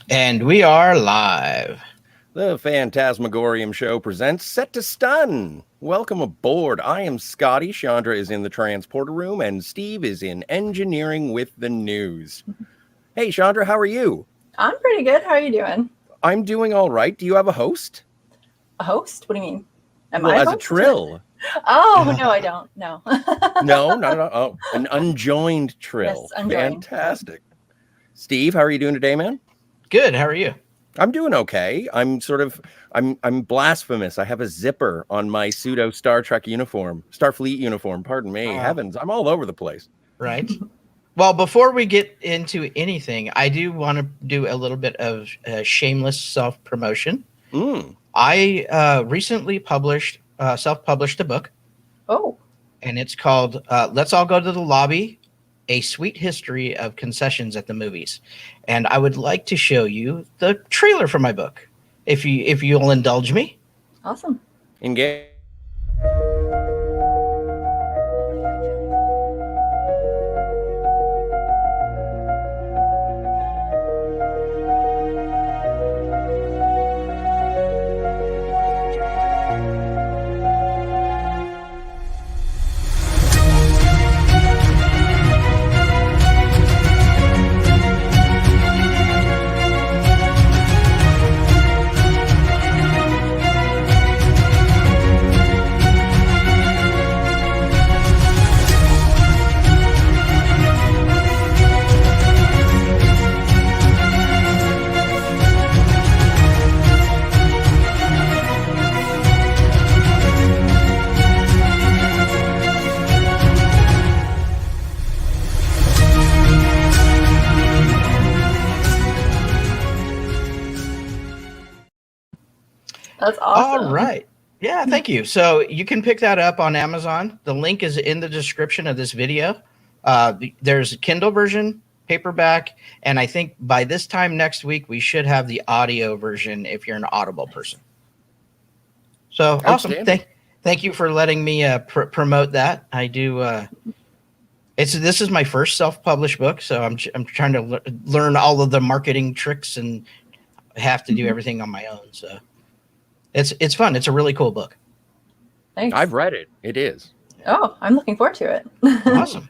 And we are live. The Fantasmagorium show presents Set to Stun. Welcome aboard. I am Scotty. Shondra is in the transporter room, and Steve is in engineering with the news. Hey, Shondra, how are you? I'm pretty good. How are you doing? I'm doing all right. Do you have a host? A host? What do you mean? Am I a host? A trill. Oh, no, I don't. No. No, not at all. Oh, an unjoined trill. Yes, unjoined. Fantastic. Steve, how are you doing today, man? Good. How are you? I'm doing okay. I'm blasphemous. I have a zipper on my pseudo Starfleet uniform. Pardon me. Heavens, I'm all over the place. Right. Well, before we get into anything, I do want to do a little bit of shameless self-promotion. I recently self-published a book. Oh. And it's called Let's All Go to the Lobby, A Sweet History of Concessions at the Movies. And I would like to show you the trailer for my book, if you'll indulge me. Awesome. Engage. That's awesome. All right. Yeah, thank you. So you can pick that up on Amazon. The link is in the description of this video. There's a Kindle version, paperback, and I think by this time next week, we should have the audio version if you're an Audible person. So awesome. Thank you for letting me promote that. I do. This is my first self-published book, so I'm trying to learn all of the marketing tricks and have to do everything on my own. So it's fun. It's a really cool book. Thanks. I've read it. It is. Oh, I'm looking forward to it. Awesome.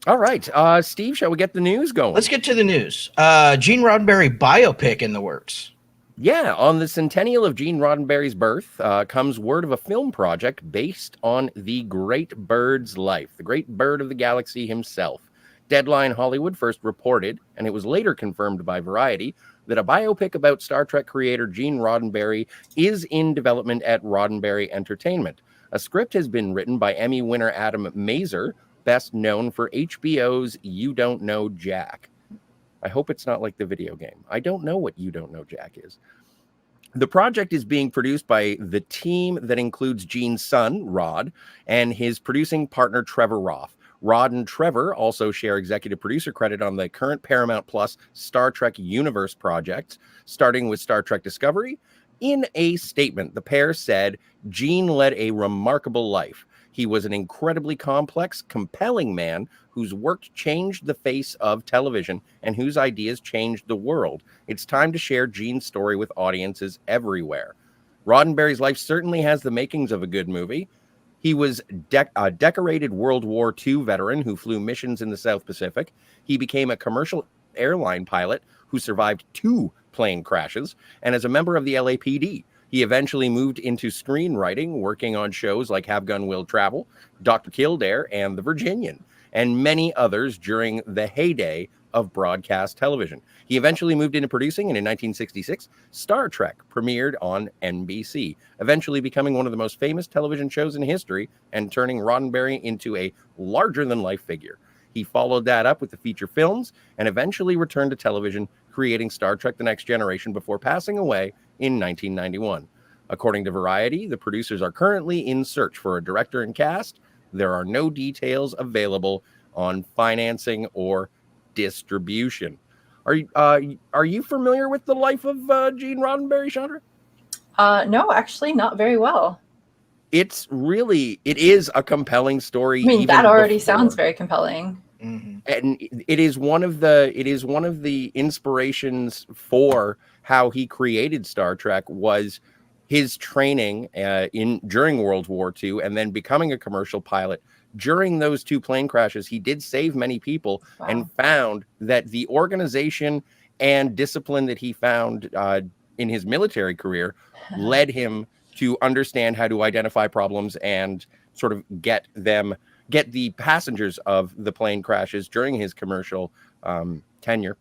All right, Steve, shall we get the news going? Let's get to the news. Gene Roddenberry biopic in the works. Yeah, on the centennial of Gene Roddenberry's birth comes word of a film project based on the great bird's life, the great bird of the galaxy himself. Deadline Hollywood first reported, and it was later confirmed by Variety, that a biopic about Star Trek creator Gene Roddenberry is in development at Roddenberry Entertainment. A script has been written by Emmy winner Adam Mazer, best known for HBO's You Don't Know Jack. I hope it's not like the video game. I don't know what You Don't Know Jack is. The project is being produced by the team that includes Gene's son, Rod, and his producing partner, Trevor Roth. Rod and Trevor also share executive producer credit on the current Paramount Plus Star Trek Universe projects, starting with Star Trek Discovery. In a statement, the pair said, Gene led a remarkable life. He was an incredibly complex, compelling man whose work changed the face of television and whose ideas changed the world. It's time to share Gene's story with audiences everywhere. Roddenberry's life certainly has the makings of a good movie. He was a decorated World War II veteran who flew missions in the South Pacific. He became a commercial airline pilot who survived 2 plane crashes, and as a member of the LAPD. He eventually moved into screenwriting, working on shows like Have Gun Will Travel, Dr. Kildare, and The Virginian, and many others during the heyday of broadcast television. He eventually moved into producing, and in 1966, Star Trek premiered on NBC, eventually becoming one of the most famous television shows in history and turning Roddenberry into a larger-than-life figure. He followed that up with the feature films and eventually returned to television, creating Star Trek The Next Generation before passing away in 1991. According to Variety, the producers are currently in search for a director and cast. There are no details available on financing or distribution. Are you familiar with the life of Gene Roddenberry, Shondra? No, actually, not very well. It is a compelling story. I mean, even that already before. sounds very compelling. Mm-hmm. And it is one of the inspirations for how he created Star Trek was his training during World War II and then becoming a commercial pilot. During those two plane crashes, he did save many people. Wow. And found that the organization and discipline that he found in his military career led him to understand how to identify problems and sort of get the passengers of the plane crashes during his commercial tenure,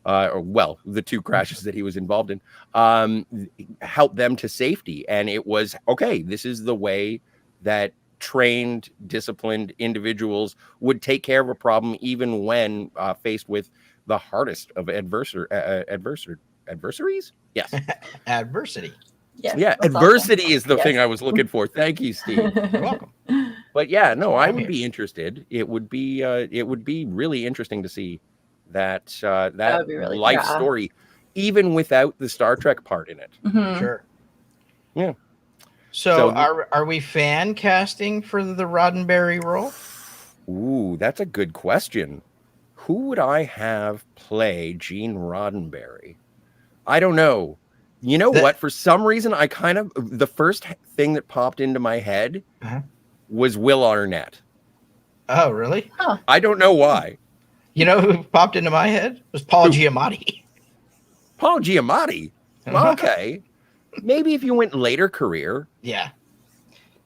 the two crashes that he was involved in, help them to safety. And it was, okay, this is the way that trained, disciplined individuals would take care of a problem, even when faced with the hardest of adversaries. Yes. Adversity. Yes, Yeah, that's adversity awesome. is the Yes. thing I was looking for. Thank you, Steve. You're welcome. But yeah, no, I I'm would here. be interested. It would be really interesting to see that would be really- life yeah. story, even without the Star Trek part in it. Mhm. Sure. Yeah. So, So- are we fan casting for the Roddenberry role? Ooh, that's a good question. Who would I have play Gene Roddenberry? I don't know. You know what? For some reason, the first thing that popped into my head Uh-huh. was Will Arnett. Oh, really? I don't know why. You know who popped into my head? It was Paul Giamatti. Paul Giamatti. Uh-huh. Okay. Maybe if you went later career. Yeah.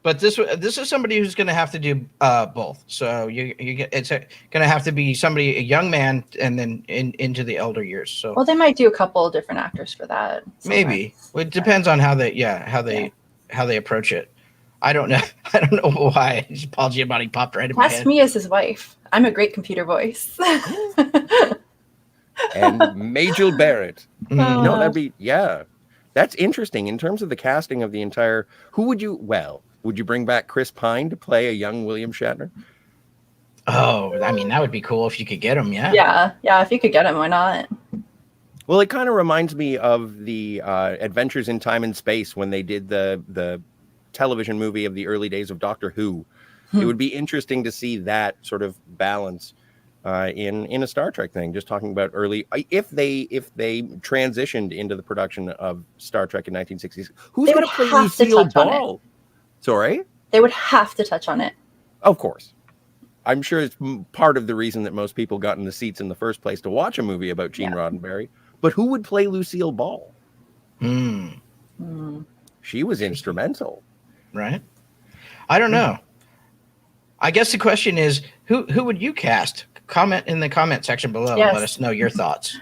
But this is somebody who's going to have to do both. So it's going to have to be a young man, and then into the elder years. So Well, they might do a couple of different actors for that. maybe it depends on how they approach it. I don't know. I don't know why Paul Giamatti popped right in my Cast head. me as his wife. I'm a great computer voice. And Majel Barrett. Mhm. No, that'd be, yeah. That's interesting. In terms of the casting of the entire, would you bring back Chris Pine to play a young William Shatner? Oh, I mean, that would be cool if you could get him. Yeah. yeah. If you could get him, why not? Well, it kind of reminds me of the Adventures in Time and Space when they did the television movie of the early days of Doctor Who. It would be interesting to see that sort of balance in a Star Trek thing. Just talking about if they transitioned into the production of Star Trek in 1960s, who's going to play Lucille Ball? Sorry, they would have to touch on it. Of course. I'm sure it's part of the reason that most people got in the seats in the first place to watch a movie about Gene Roddenberry. But who would play Lucille Ball? She was instrumental. Right. I don't know. I guess the question is, who would you cast? Comment in the comment section below. Yes. Let us know your thoughts.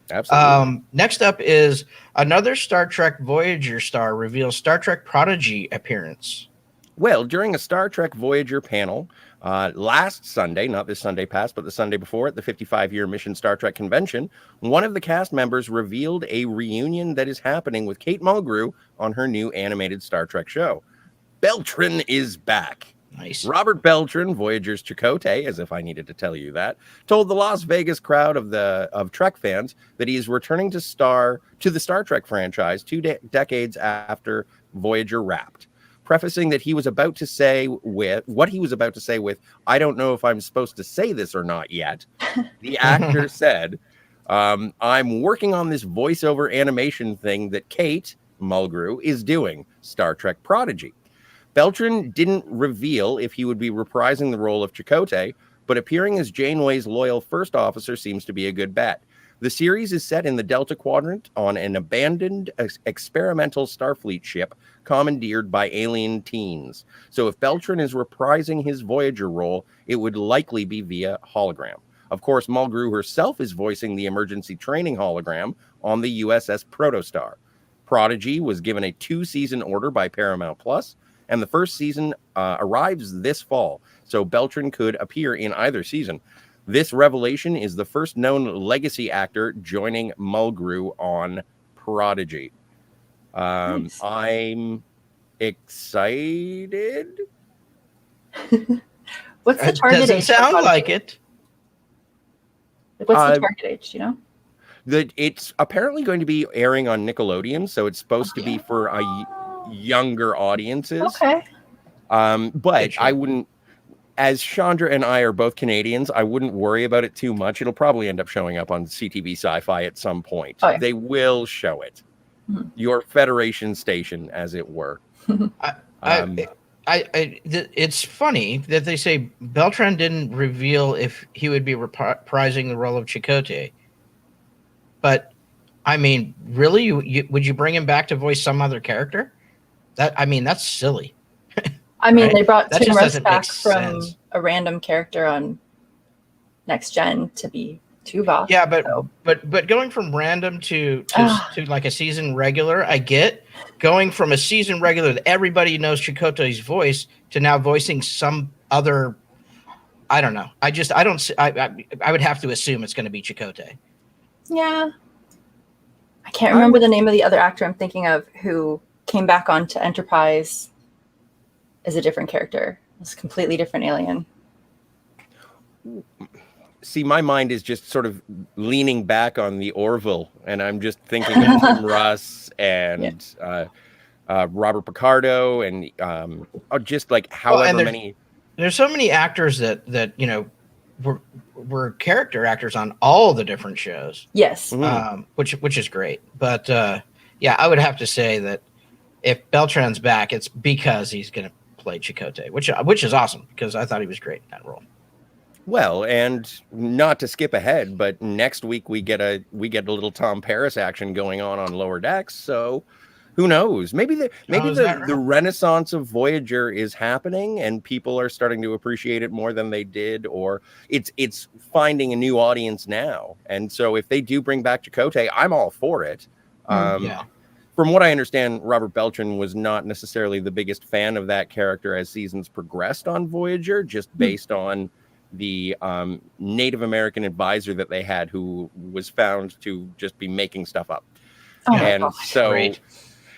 Absolutely. Next up is another Star Trek Voyager star reveals Star Trek Prodigy appearance. Well, during a Star Trek Voyager panel last Sunday, not this Sunday past, but the Sunday before at the 55-year Mission Star Trek convention, one of the cast members revealed a reunion that is happening with Kate Mulgrew on her new animated Star Trek show. Beltran is back. Nice. Robert Beltran, Voyager's Chakotay, as if I needed to tell you that, told the Las Vegas crowd of Trek fans that he is returning to the Star Trek franchise 2 decades after Voyager wrapped, prefacing that he was about to say with "I don't know if I'm supposed to say this or not yet." The actor said, "I'm working on this voiceover animation thing that Kate Mulgrew is doing, Star Trek Prodigy." Beltran didn't reveal if he would be reprising the role of Chakotay, but appearing as Janeway's loyal first officer seems to be a good bet. The series is set in the Delta Quadrant on an abandoned experimental Starfleet ship commandeered by alien teens. So if Beltran is reprising his Voyager role, it would likely be via hologram. Of course, Mulgrew herself is voicing the emergency training hologram on the USS Protostar. Prodigy was given a 2-season order by Paramount Plus, and the first season arrives this fall, so Beltran could appear in either season. This revelation is the first known legacy actor joining Mulgrew on Prodigy. Nice. I'm excited. What's the It target doesn't age? for sound Prodigy? like it. Like, what's the Uh, target age? Do you know? It's apparently going to be airing on Nickelodeon, so it's supposed to be for younger audiences. Okay. But Sure. I wouldn't, as Shondra and I are both Canadians, I wouldn't worry about it too much. It'll probably end up showing up on CTV Sci-Fi at some point. Oh, yeah. They will show it. Mhm. Your Federation station, as it were. It's funny that they say Beltran didn't reveal if he would be reprising the role of Chakotay. But I mean, really, would you bring him back to voice some other character? That's silly. I mean, Right? they brought That Tim just Russ doesn't make back from sense. a random character on Next Gen to be Tuvok. Yeah, but so- but going from random to Ah. like a season regular, I get. Going from a season regular that everybody knows Chakotay's voice to now voicing some other, I don't know. I would have to assume it's going to be Chakotay. Yeah. I can't remember the name of the other actor I'm thinking of who came back onto Enterprise as a different character. It's a completely different alien. See, my mind is just sort of leaning back on the Orville, and I'm just thinking of Tim Russ and Robert Picardo, and just like however many. There's so many actors that were character actors on all the different shows. Yes. Which is great. But I would have to say that if Beltran's back, it's because he's going to play Chakotay, which is awesome because I thought he was great in that role. Well, and not to skip ahead, but next week we get a little Tom Paris action going on Lower Decks. So who knows? Maybe the renaissance of Voyager is happening, and people are starting to appreciate it more than they did, or it's finding a new audience now. And so if they do bring back Chakotay, I'm all for it. From what I understand, Robert Beltran was not necessarily the biggest fan of that character as seasons progressed on Voyager, just based on the Native American advisor that they had, who was found to just be making stuff up. Great.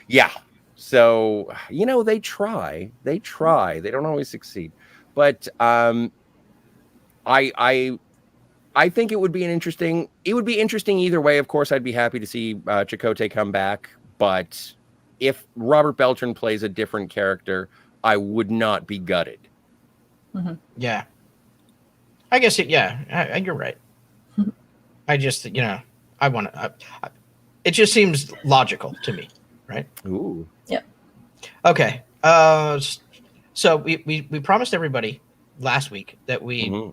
Yeah. So, they try. They don't always succeed. But I think it would be interesting either way. Of course, I'd be happy to see Chakotay come back. But if Robert Beltran plays a different character, I would not be gutted. Mm-hmm. Yeah. I guess you're right. I just, I want to, it just seems logical to me, right? Ooh. Yeah. Okay. So we promised everybody last week that we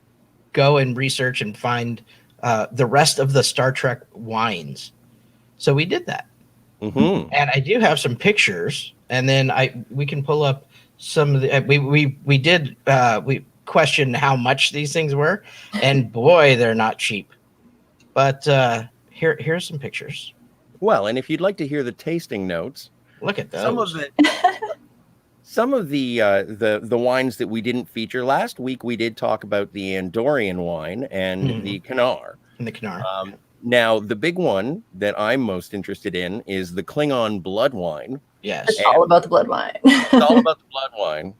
go and research and find the rest of the Star Trek wines. So we did that. Mm-hmm. And I do have some pictures, and then we can pull up some of the, we questioned how much these things were, and boy, they're not cheap. But here's some pictures. Well, and if you'd like to hear the tasting notes, look at those. Some of the wines that we didn't feature last week, we did talk about the Andorian wine and the Kanar. And the Kanar. Now, the big one that I'm most interested in is the Klingon blood wine. Yes, it's all about the blood wine. It's all about the blood wine.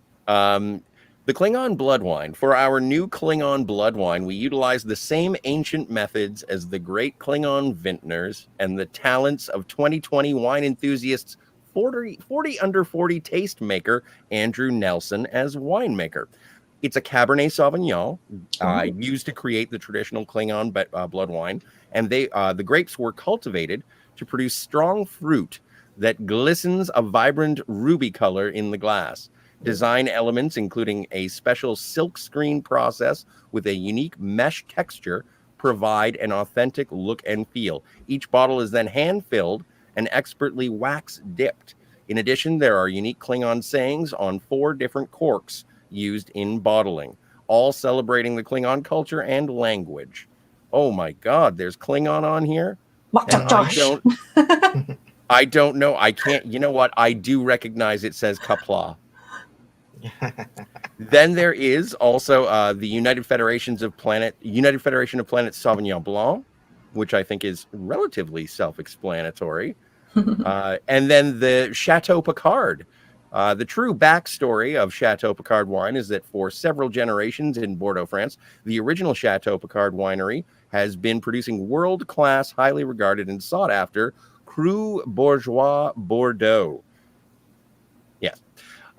The Klingon blood wine. For our new Klingon blood wine, we utilize the same ancient methods as the great Klingon vintners and the talents of 2020 wine enthusiasts 40 under 40 tastemaker Andrew Nelson as winemaker. It's a Cabernet Sauvignon used to create the traditional Klingon blood wine, and the grapes were cultivated to produce strong fruit that glistens a vibrant ruby color in the glass. Design elements, including a special silk screen process with a unique mesh texture, provide an authentic look and feel. Each bottle is then hand-filled and expertly wax-dipped. In addition, there are unique Klingon sayings on 4 different corks used in bottling, all celebrating the Klingon culture and language. Oh my God, there's Klingon on here? I don't know. I can't. You know what? I do recognize it says Kapla. Then there is also the United Federation of Planets Sauvignon Blanc, which I think is relatively self-explanatory. And then the Chateau Picard. The true backstory of Chateau Picard wine is that for several generations in Bordeaux, France, the original Chateau Picard winery has been producing world-class, highly regarded and sought-after Cru Bourgeois Bordeaux. Yes.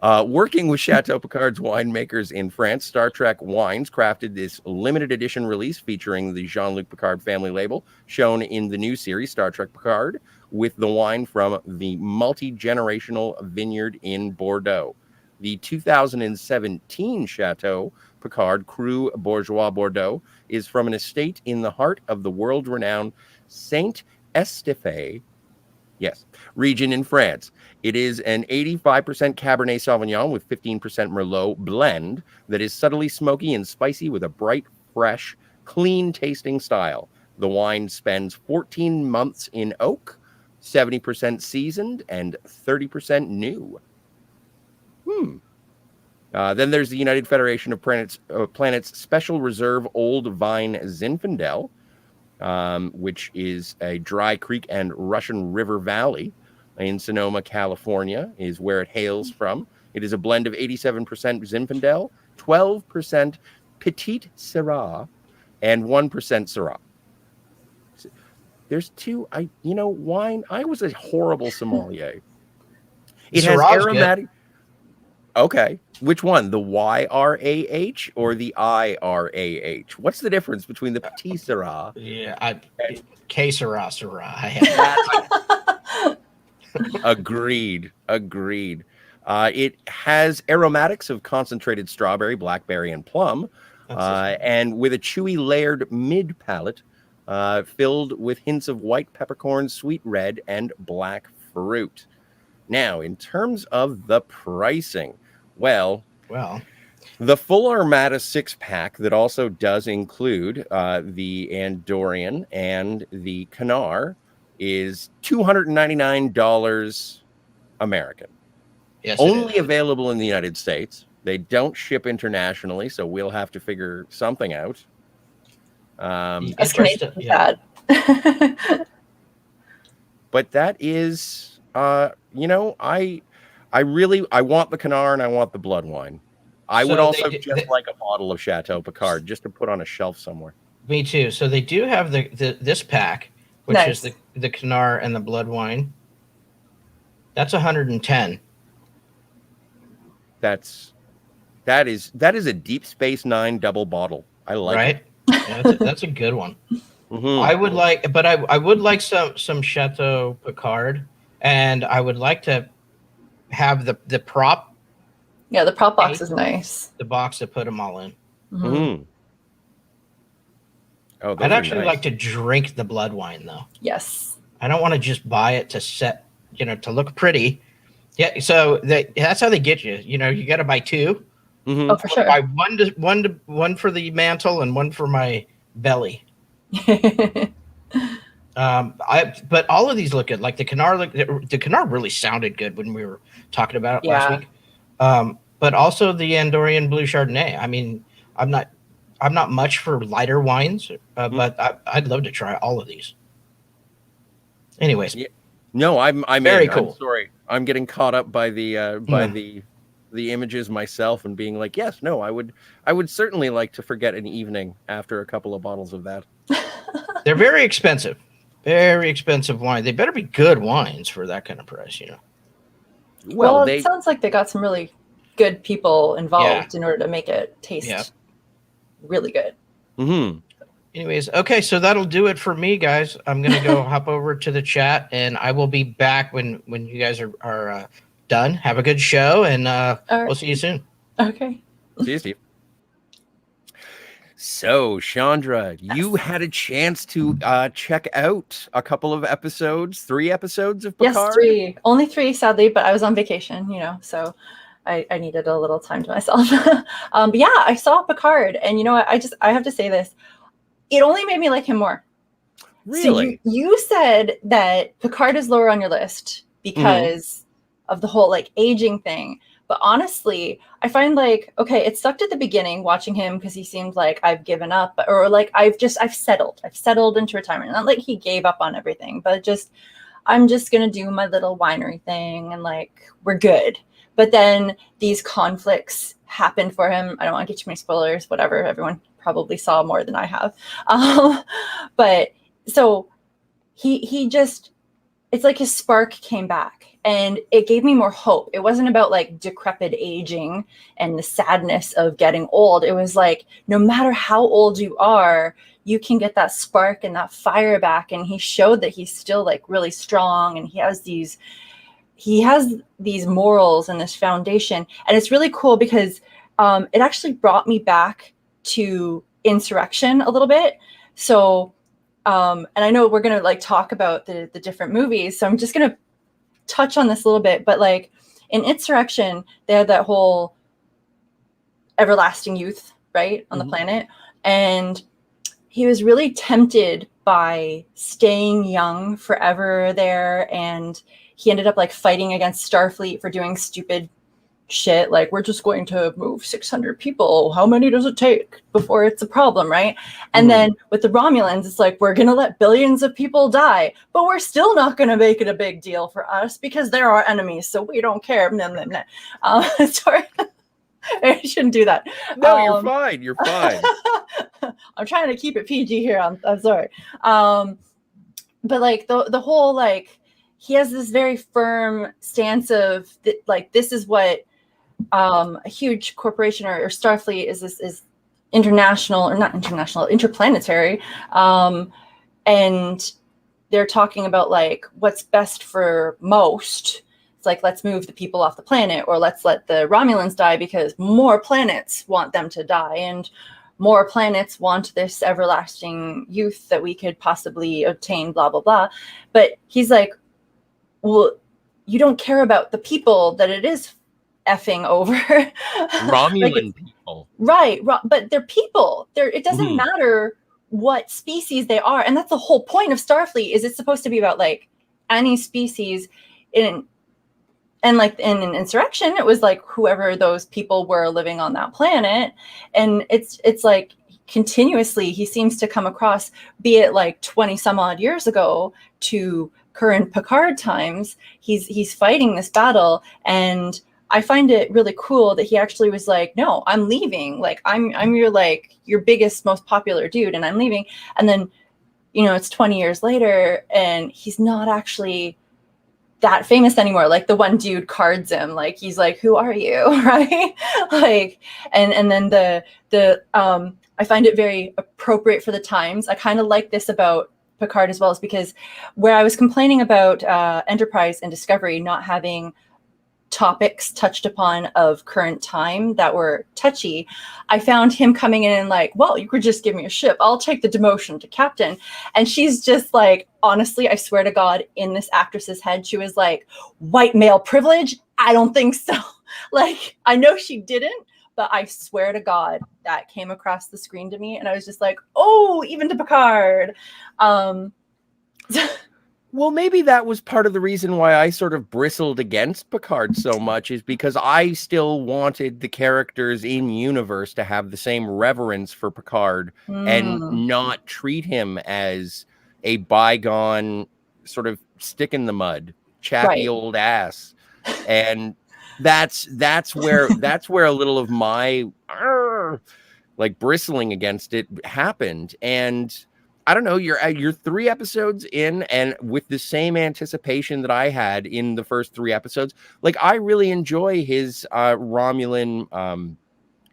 Working with Chateau Picard's winemakers in France, Star Trek Wines crafted this limited edition release featuring the Jean-Luc Picard family label shown in the new series, Star Trek Picard, with the wine from the multi-generational vineyard in Bordeaux. The 2017 Chateau Picard Cru Bourgeois Bordeaux is from an estate in the heart of the world-renowned Saint-Estèphe region in France. It is an 85% Cabernet Sauvignon with 15% Merlot blend that is subtly smoky and spicy with a bright, fresh, clean-tasting style. The wine spends 14 months in oak, 70% seasoned, and 30% new. Then there's the United Federation of Planets Special Reserve Old Vine Zinfandel, which is a dry creek and Russian River Valley in Sonoma, California, is where it hails from. It is a blend of 87% Zinfandel, 12% Petite Syrah, and 1% Syrah. There's two, wine. I was a horrible sommelier. It has aromatic. Good. Okay. Which one? The YRAH or the IRAH? What's the difference between the Petit Syrah? Yeah, K Syrah. Agreed. It has aromatics of concentrated strawberry, blackberry, and plum, and with a chewy layered mid palate, filled with hints of white peppercorn, sweet red, and black fruit. Now, in terms of the pricing, well, the full Armada 6-pack that also does include the Andorian and the Canar is $299 American. Yes, only available in the United States. They don't ship internationally, so we'll have to figure something out. That's bad. But that is, I want the Canar and I want the blood wine. I would also like a bottle of Chateau Picard just to put on a shelf somewhere. Me too. So they do have this pack, which is the Canar and the blood wine. That's 110. That is a Deep Space Nine double bottle. I like it. Yeah, that's a good one. Mm-hmm. I would like some Chateau Picard, and I would like to have the prop. Yeah, the prop box is nice. The box to put them all in. Mm-hmm. Oh, I'd actually like to drink the blood wine though. Yes. I don't want to just buy it to to look pretty. Yeah, so that's how they get you. You got to buy two. Mm-hmm. Oh, for sure. Buy one for the mantle and one for my belly. But all of these look good. Like the Canar, the Canar really sounded good when we were talking about it last week. But also the Andorian Blue Chardonnay. I mean, I'm not much for lighter wines, but I'd love to try all of these. Anyways, no, I'm very cool. I'm sorry, I'm getting caught up by the images myself and being like, yes, no, I would certainly like to forget an evening after a couple of bottles of that. They're very expensive wine. They better be good wines for that kind of price, Well, it sounds like they got some really good people involved in order to make it taste really good. Mm-hmm. Anyways, okay, so that'll do it for me, guys. I'm gonna go hop over to the chat, and I will be back when you guys are done. Have a good show, and we'll see you soon. Okay. See you, Steve. So, Shondra, you had a chance to check out a couple of episodes, 3 episodes of Picard? Yes, 3. Only 3, sadly, but I was on vacation, so I needed a little time to myself. But yeah, I saw Picard, and you know what? I have to say this. It only made me like him more. Really? So you said that Picard is lower on your list because of the whole aging thing. But honestly, I find okay, it sucked at the beginning watching him because he seemed like I've given up, or I've settled into retirement. Not like he gave up on everything, but I'm just going to do my little winery thing and like, we're good. But then these conflicts happened for him. I don't want to get too many spoilers, whatever. Everyone probably saw more than I have. But so he just, it's like his spark came back and it gave me more hope. It wasn't about like decrepit aging and the sadness of getting old. It was like, no matter how old you are, you can get that spark and that fire back. And he showed that he's still like really strong and he has these morals and this foundation. And it's really cool because it actually brought me back to Insurrection a little bit. So, and I know we're going to like talk about the different movies. So I'm just going to touch on this a little bit, but like in Insurrection, they had that whole everlasting youth, right, on the planet. And he was really tempted by staying young forever there. And he ended up like fighting against Starfleet for doing stupid shit. Like, we're just going to move 600 people. How many does it take before it's a problem, right? And then with the Romulans, it's like, we're going to let billions of people die, but we're still not going to make it a big deal for us because they're our enemies. So we don't care. Sorry. I shouldn't do that. No, you're fine. You're fine. I'm trying to keep it PG here. I'm sorry. But like the whole, like, he has this very firm stance of like, this is what a huge corporation or Starfleet is international, or not international, interplanetary. And they're talking about like what's best for most. It's like, let's move the people off the planet, or let's let the Romulans die because more planets want them to die, and more planets want this everlasting youth that we could possibly obtain, blah, blah, blah. But he's like, well, you don't care about the people that it is effing over. Romulan like people. Right. But they're people. It doesn't matter what species they are. And that's the whole point of Starfleet, is it's supposed to be about like any species and like in an Insurrection, it was like whoever those people were living on that planet. And it's like continuously he seems to come across, be it like 20 some odd years ago to current Picard times, he's fighting this battle. And I find it really cool that he actually was like, no, I'm leaving. Like, I'm your biggest, most popular dude, and I'm leaving. And then, it's 20 years later and he's not actually that famous anymore. Like, the one dude cards him, like, he's like, who are you? Right. Like, and then the I find it very appropriate for the times. I kind of like this about Picard as well, is because where I was complaining about Enterprise and Discovery not having topics touched upon of current time that were touchy, I found him coming in and like, well, you could just give me a ship, I'll take the demotion to captain. And she's just like, honestly, I swear to God, in this actress's head, she was like, white male privilege? I don't think so. Like, I know she didn't, but I swear to God, that came across the screen to me. And I was just like, oh, even to Picard. Well, maybe that was part of the reason why I sort of bristled against Picard so much, is because I still wanted the characters in universe to have the same reverence for Picard and not treat him as a bygone sort of stick in the mud, chappy old ass. And that's where a little of my like bristling against it happened. And I don't know, you're 3 episodes in, and with the same anticipation that I had in the first 3 episodes, like, I really enjoy his Romulan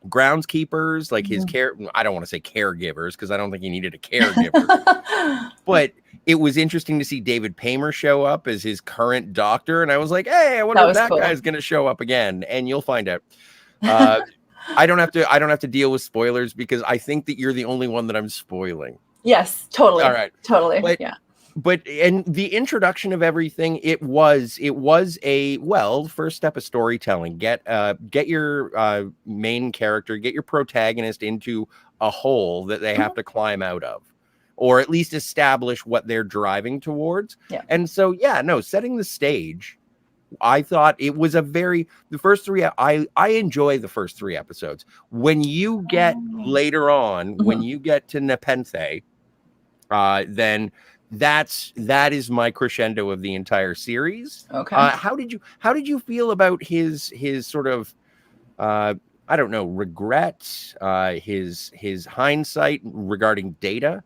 groundskeepers, like his I don't want to say caregivers, because I don't think he needed a caregiver. But it was interesting to see David Paymer show up as his current doctor, and I was like, hey, I wonder if that guy's going to show up again, and you'll find out. I don't have to deal with spoilers, because I think that you're the only one that I'm spoiling. Yes, totally. All right. Totally. But and the introduction of everything, it was a first step of storytelling. Get your main character, get your protagonist into a hole that they have to climb out of, or at least establish what they're driving towards. Yeah. And so, setting the stage, I thought it was the first 3. I enjoy the first 3 episodes. When you get later on, when you get to Nepenthe, then that is my crescendo of the entire series. Okay. How did you feel about his sort of I don't know, regret, his hindsight regarding Data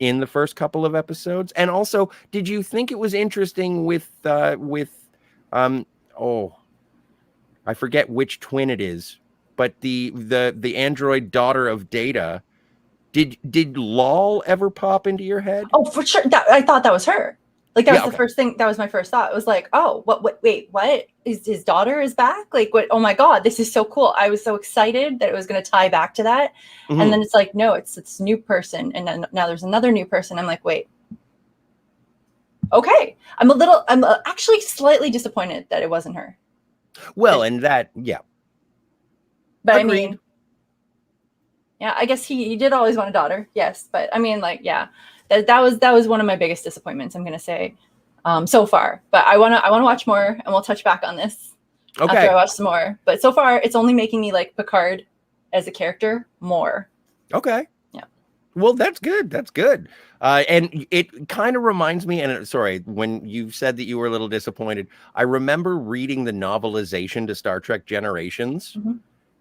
in the first couple of episodes? And also, did you think it was interesting with oh, I forget which twin it is, but the android daughter of Data? Did Lol ever pop into your head? Oh, for sure. I thought that was her. Like, that was the okay. first thing. That was my first thought. It was like, oh, wait, what? Is his daughter is back? Like, what? Oh my God, this is so cool. I was so excited that it was going to tie back to that. Mm-hmm. And then it's like, no, it's a new person. And then now there's another new person. I'm like, wait. Okay. I'm actually slightly disappointed that it wasn't her. Well, and that, yeah. But Agreed. I mean, yeah, I guess he did always want a daughter. Yes. But I mean, like, yeah, that was one of my biggest disappointments, I'm going to say, so far. But I want to watch more, and we'll touch back on this after I watch some more. But so far, it's only making me like Picard as a character more. Okay. Yeah. Well, that's good. That's good. And it kind of reminds me, and sorry, when you said that you were a little disappointed, I remember reading the novelization to Star Trek Generations. Mm-hmm.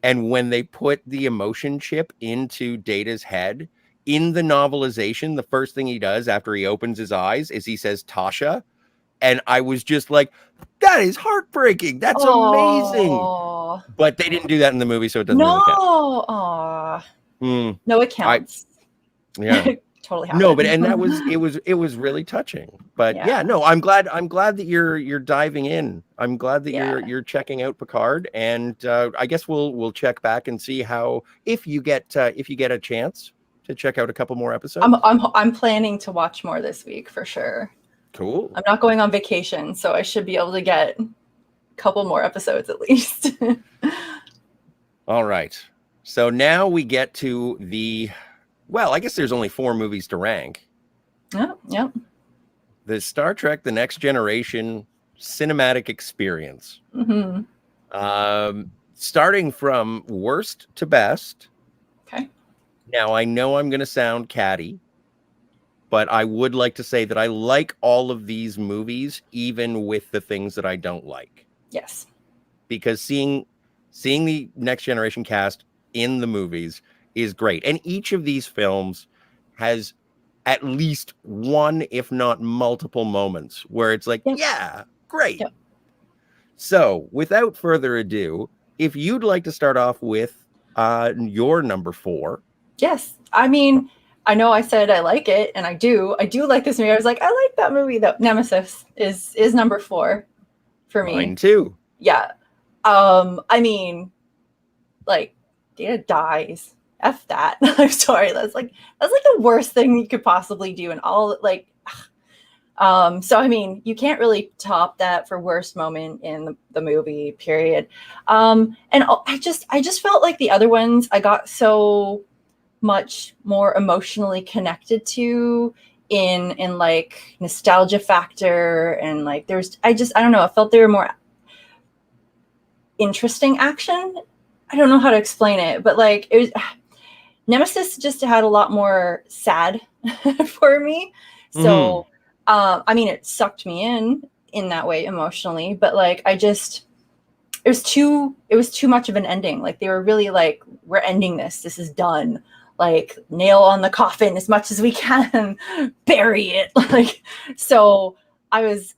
And when they put the emotion chip into Data's head, in the novelization, the first thing he does after he opens his eyes is he says Tasha. And I was just like, that is heartbreaking. That's amazing. But they didn't do that in the movie, so it doesn't really count. No, it counts. Yeah. Totally happened. No, but and that was it was really touching. But yeah, no, I'm glad that you're diving in. I'm glad that you're checking out Picard, and I guess we'll check back and see how if you get a chance to check out a couple more episodes. I'm planning to watch more this week for sure. Cool. I'm not going on vacation, so I should be able to get a couple more episodes at least. All right. So now we get to I guess there's only 4 movies to rank. Yeah. The Star Trek The Next Generation cinematic experience. Mm-hmm. Starting from worst to best. Okay. Now, I know I'm going to sound catty, but I would like to say that I like all of these movies, even with the things that I don't like. Yes. Because seeing the Next Generation cast in the movies is great. And each of these films has at least one, if not multiple moments where it's like, yeah, great. Yep. So without further ado, if you'd like to start off with your number 4. Yes. I mean, I know I said I like it, and I do like this movie. I was like, I like that movie though. Nemesis is number 4 for me. Mine too. Yeah. I mean, like, Data dies. F that. I'm sorry. That's like the worst thing you could possibly do, and all like. So I mean, you can't really top that for worst moment in the movie. Period. And I just felt like the other ones I got so much more emotionally connected to in like nostalgia factor, and like I don't know. I felt they were more interesting action. I don't know how to explain it, but like it was. Nemesis just had a lot more sad for me. So, I mean, it sucked me in that way emotionally, but like, it was too much of an ending. Like they were really like, we're ending this. This is done. Like nail on the coffin as much as we can, bury it. Like, so it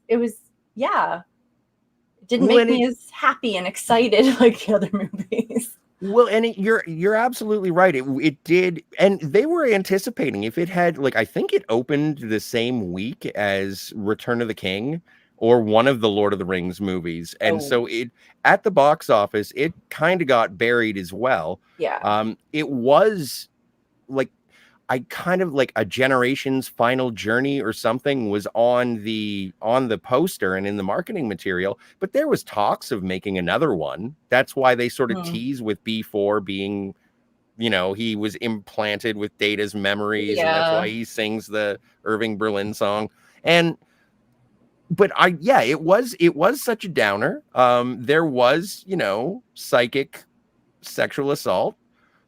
didn't make me as happy and excited like the other movies. Well, and you're absolutely right. It did, and they were anticipating if it had like I think it opened the same week as Return of the King or one of the Lord of the Rings movies, and so it at the box office it kind of got buried as well. Yeah. It was like I kind of like a generation's final journey or something was on the poster and in the marketing material, but there was talks of making another one. That's why they sort of tease with B4 being, he was implanted with Data's memories, and that's why he sings the Irving Berlin song. But it was such a downer. There was, psychic sexual assault.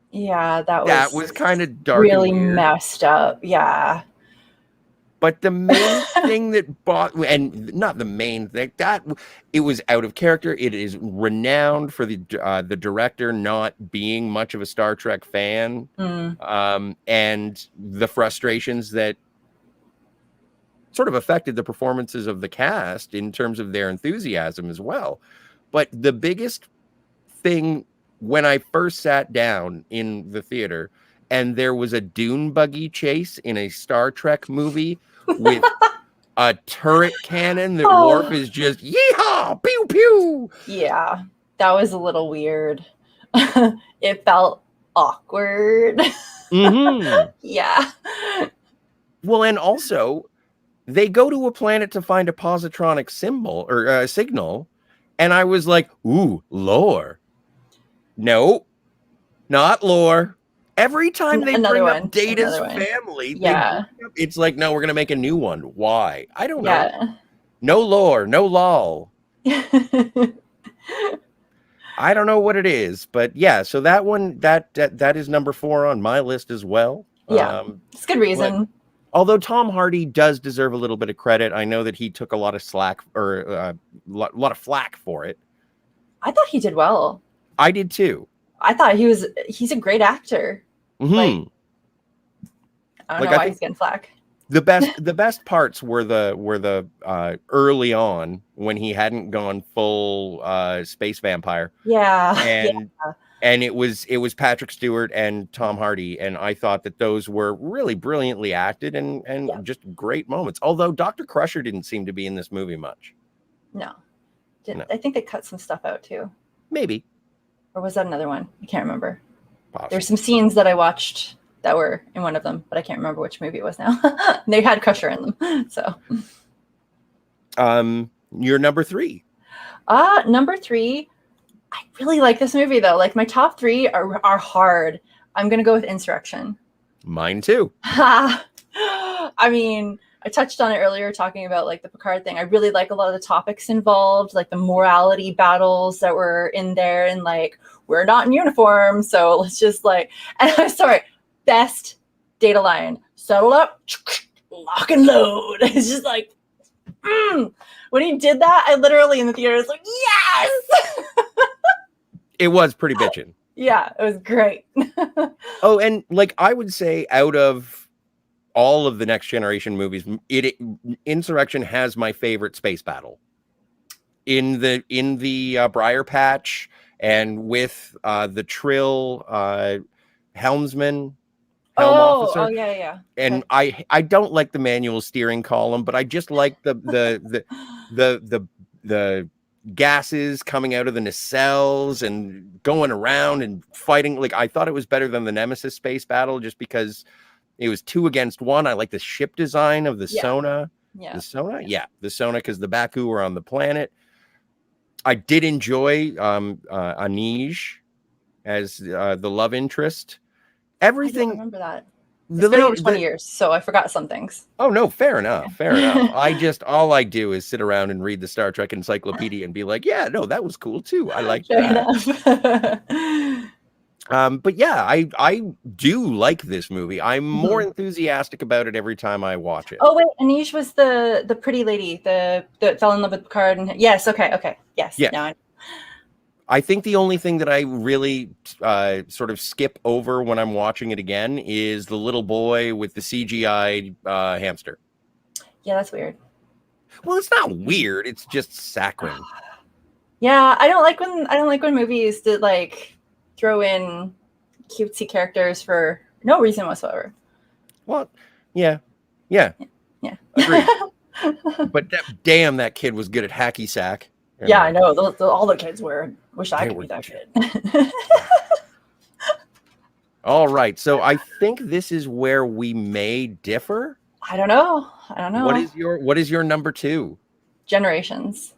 Yeah, that was kind of dark, really and weird. messed up. Yeah. But the main thing that bought, and not the main thing, that it was out of character. It is renowned for the director not being much of a Star Trek fan, and the frustrations that sort of affected the performances of the cast in terms of their enthusiasm as well. But the biggest thing when I first sat down in the theater and there was a dune buggy chase in a Star Trek movie with a turret cannon that Worf is just yeehaw, pew pew. Yeah, that was a little weird. It felt awkward. Yeah. Well, and also they go to a planet to find a positronic symbol or signal, and I was like, ooh, lore. No, not lore. Every time they bring up Data's family, it's like, no, we're going to make a new one. Why? I don't know. No lore, no lol. I don't know what it is, but yeah, so that one, that is number 4 on my list as well. Yeah, it's good reason. Although Tom Hardy does deserve a little bit of credit. I know that he took a lot of slack or a lot of flack for it. I thought he did well. I did too. I thought he's a great actor. Like, I don't know why he's getting flack. The best parts were the early on when he hadn't gone full space vampire. And it was Patrick Stewart and Tom Hardy, and I thought that those were really brilliantly acted and just great moments. Although Dr. Crusher didn't seem to be in this movie much. No. I think they cut some stuff out too. Maybe. Or was that another one? I can't remember. Possibly. There's some scenes that I watched that were in one of them, but I can't remember which movie it was now. They had Crusher in them. So you're number 3. Number 3, I really like this movie though. Like my top 3 are hard. I'm gonna go with Insurrection. Mine too. I mean, I touched on it earlier talking about like the Picard thing. I really like a lot of the topics involved, like the morality battles that were in there, and like we're not in uniform, so let's just like, and I'm sorry, best Data line, settle up, lock and load. It's just like, when he did that, I literally in the theater was like, yes. It was pretty bitchin'. Yeah, it was great. Oh, and like I would say, out of all of the Next Generation movies, Insurrection has my favorite space battle. In the Briar Patch and with the Trill helm officer. Oh yeah. And okay. I don't like the manual steering column, but I just like the gases coming out of the nacelles and going around and fighting. Like I thought it was better than the Nemesis space battle just because it was 2 against 1. I like the ship design of the Sona. Yeah. The Sona? Yeah, the Sona, because the Baku were on the planet. I did enjoy Anij as the love interest. Everything. I don't remember that. It's been over 20 years, so I forgot some things. Oh no, fair enough. All I do is sit around and read the Star Trek encyclopedia and be like, yeah, no, that was cool too. I like that. But yeah, I do like this movie. I'm more enthusiastic about it every time I watch it. Oh wait, Anij was the pretty lady that fell in love with Picard. And yes, okay, yes. Yeah. Now I know. I think the only thing that I really sort of skip over when I'm watching it again is the little boy with the CGI hamster. Yeah, that's weird. Well, it's not weird. It's just saccharine. Yeah, I don't like when movies that like throw in cutesy characters for no reason whatsoever. Well, yeah. Agreed. But damn, that kid was good at hacky sack. Yeah, I know. All the kids were. Wish I could be that kid. All right. So I think this is where we may differ. I don't know. What is your number 2? Generations.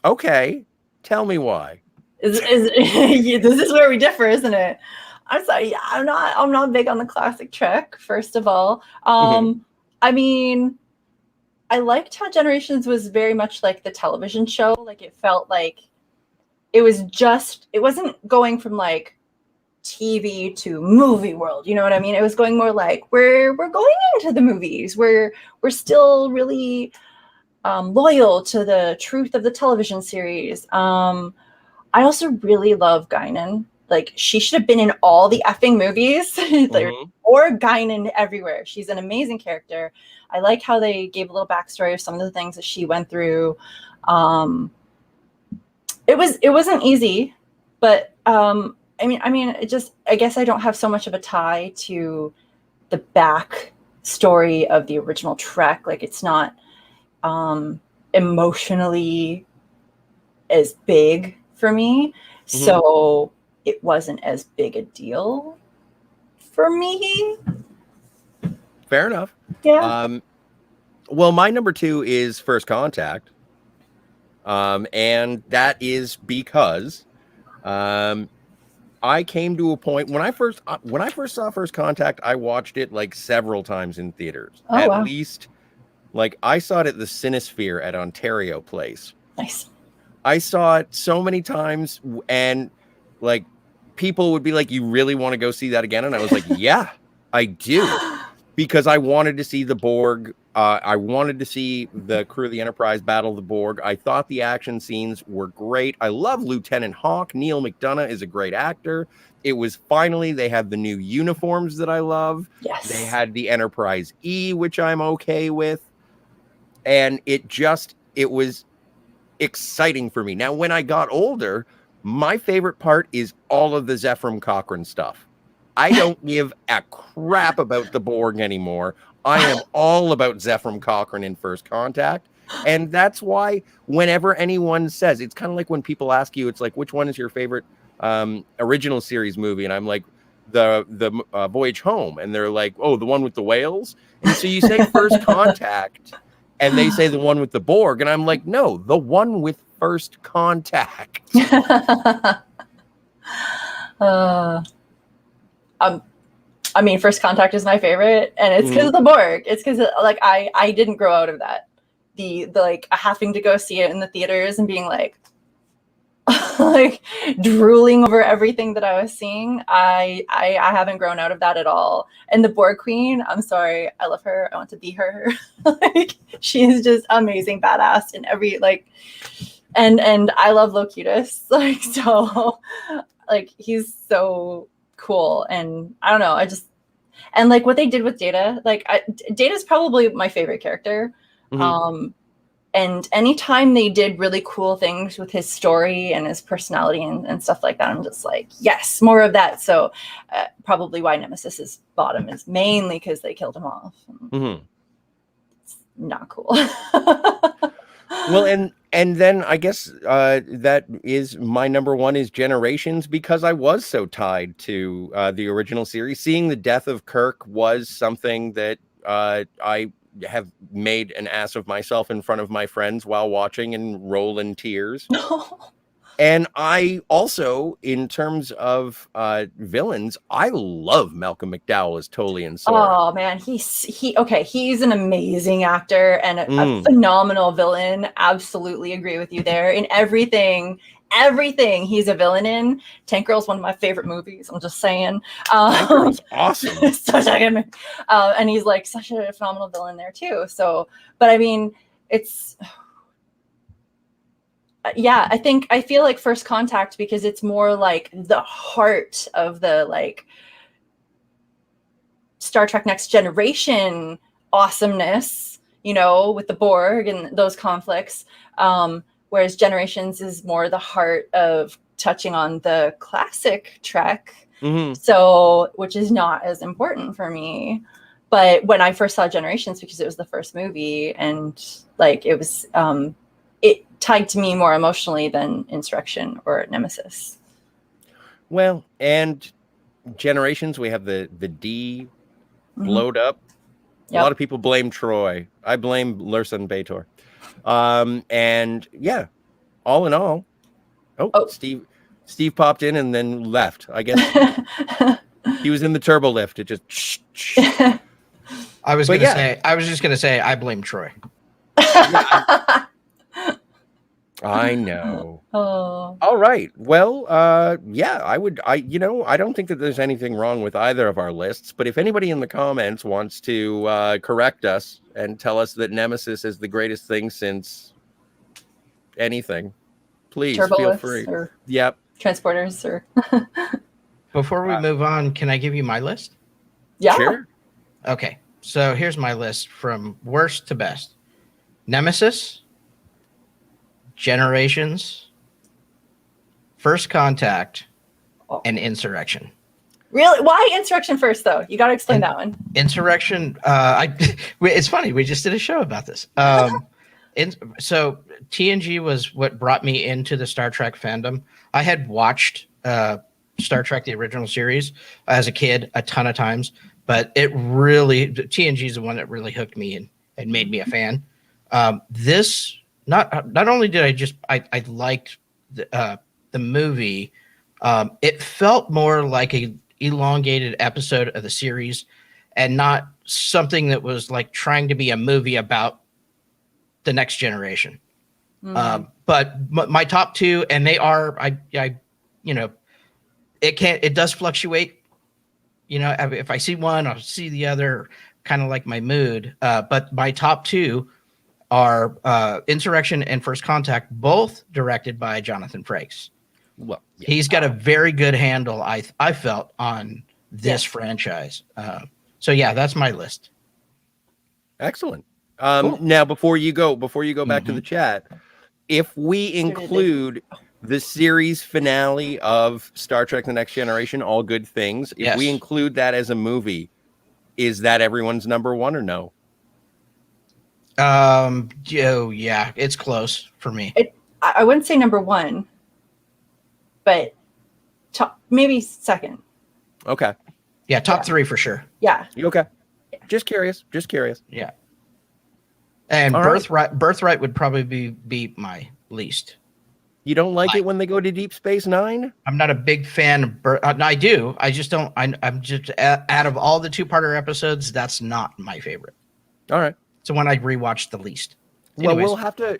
Okay. Tell me why. This is where we differ, isn't it? I'm sorry. Yeah, I'm not big on the classic Trek, first of all. I mean, I liked how Generations was very much like the television show. Like it felt like it wasn't going from like TV to movie world. You know what I mean? It was going more like we're going into the movies. We're still really loyal to the truth of the television series. I also really love Guinan. Like, she should have been in all the effing movies. Or Guinan everywhere. She's an amazing character. I like how they gave a little backstory of some of the things that she went through. It wasn't easy, but I mean, I guess I don't have so much of a tie to the back story of the original Trek. Like, it's not emotionally as big for me, so it wasn't as big a deal for me. Fair enough. Yeah. Well, my number 2 is First Contact, and that is because I came to a point when I first saw First Contact, I watched it like several times in theaters. At least, like, I saw it at the Cinesphere at Ontario Place. Nice. I saw it so many times, and like, people would be like, "You really want to go see that again?" And I was like, "Yeah, I do," because I wanted to see the Borg. I wanted to see the crew of the Enterprise battle the Borg. I thought the action scenes were great. I love Lieutenant Hawk. Neil McDonough is a great actor. It was finally, they had the new uniforms that I love. Yes. They had the Enterprise E, which I'm okay with. And it was exciting for me. Now, when I got older, my favorite part is all of the Zefram Cochrane stuff. I don't give a crap about the Borg anymore. I am all about Zefram Cochrane in First Contact. And that's why whenever anyone says, it's kind of like when people ask you, it's like, which one is your favorite original series movie? And I'm like, the Voyage Home. And they're like, oh, the one with the whales. And so you say First Contact, and they say the one with the Borg. And I'm like, no, the one with First Contact. I mean, First Contact is my favorite, and it's because of the Borg. It's because, like, I didn't grow out of that. The like having to go see it in the theaters and being like, like drooling over everything that I was seeing. I haven't grown out of that at all. And the Borg Queen, I'm sorry, I love her. I want to be her. Like, she is just amazing, badass in every and I love Locutus. Like, so, like, he's so cool. And I don't know, and like what they did with Data, like, Data's probably my favorite character. And anytime they did really cool things with his story and his personality and stuff like that, I'm just like, yes, more of that. So probably why Nemesis is bottom is mainly because they killed him off. It's not cool. Well, and then I guess that is my number 1 is Generations, because I was so tied to the original series. Seeing the death of Kirk was something that I have made an ass of myself in front of my friends while watching and roll in tears. And I also, in terms of villains, I love Malcolm McDowell as Tolian Soren. Oh man, he's an amazing actor and a phenomenal villain. Absolutely agree with you there. In everything he's a villain in. Tank Girl's one of my favorite movies. I'm just saying. Tank Girl's awesome. Such a good movie. And he's like such a phenomenal villain there too. So, but I mean, it's. Yeah, I feel like First Contact, because it's more like the heart of the like Star Trek Next Generation awesomeness, you know, with the Borg and those conflicts. Whereas Generations is more the heart of touching on the classic Trek. So, which is not as important for me. But when I first saw Generations, because it was the first movie, and like it was it tied to me more emotionally than Insurrection or Nemesis. Well, and Generations, we have the D blowed up. Yep. A lot of people blame Troy. I blame Lursen Bator. And yeah, all in all, Steve popped in and then left. I guess he was in the turbo lift. It just. I was just gonna say, I blame Troy. I know. Oh, All right. Well, yeah, I don't think that there's anything wrong with either of our lists, but if anybody in the comments wants to correct us and tell us that Nemesis is the greatest thing since anything, please feel turbolifts free. or Yep. transporters or Before we move on, can I give you my list? yeah. Sure. Okay, so here's my list from worst to best: Nemesis, Generations, First Contact, Oh. and Insurrection. Really? Why Insurrection first though? You got to explain that one. Insurrection. It's funny. We just did a show about this. So TNG was what brought me into the Star Trek fandom. I had watched Star Trek, the original series, as a kid a ton of times, but TNG is the one that really hooked me and made me a fan. This not only did I liked the movie, it felt more like a elongated episode of the series and not something that was like trying to be a movie about the next generation. But my top two, and they are, it does fluctuate. If I see one, I'll see the other, kind of like my mood. But my top two are Insurrection and First Contact, both directed by Jonathan Frakes. Well, yeah. He's got a very good handle, I felt, on this franchise. So yeah, that's my list. Excellent. Cool. Now, before you go back to the chat, if we include the series finale of Star Trek: The Next Generation, All Good Things, if we include that as a movie, is that everyone's number one or no? Yeah, it's close for me. I wouldn't say number one, but maybe second. Okay. Yeah, top three for sure. Yeah. Okay. Just curious. Yeah. And All Birthright would probably be my least. You don't like it when they go to Deep Space Nine? I'm not a big fan of I do. I just don't. I'm just out of all the two-parter episodes, that's not my favorite. All right. It's the one I rewatched the least. Well, Anyways,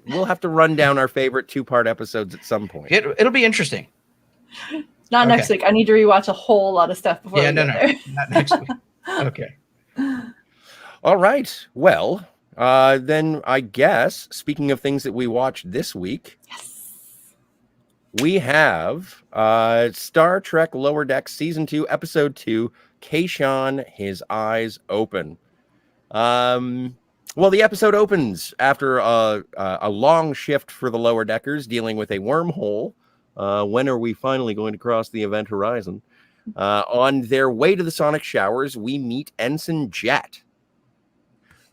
we'll have to run down our favorite two-part episodes at some point. It'll be interesting. Not next week. I need to rewatch a whole lot of stuff before. Yeah, no, not next week. Okay. All right. Well, then I guess, speaking of things that we watched this week, we have Star Trek Lower Decks Season 2, Episode 2, Kayshon, His Eyes Open. Well, the episode opens after a long shift for the Lower Deckers dealing with a wormhole. When are we finally going to cross the event horizon? On their way to the Sonic Showers, we meet Ensign Jet.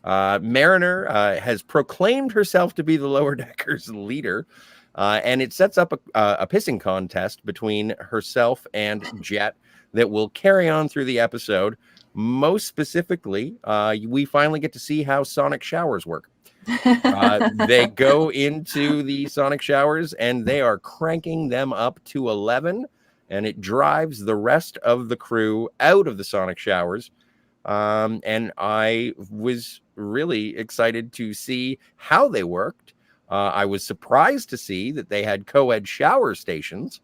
Mariner has proclaimed herself to be the Lower Deckers leader, and it sets up a pissing contest between herself and Jet that will carry on through the episode. Most specifically, we finally get to see how Sonic Showers work. They go into the Sonic Showers and they are cranking them up to 11, and it drives the rest of the crew out of the Sonic Showers. And I was really excited to see how they worked. I was surprised to see that they had co-ed shower stations.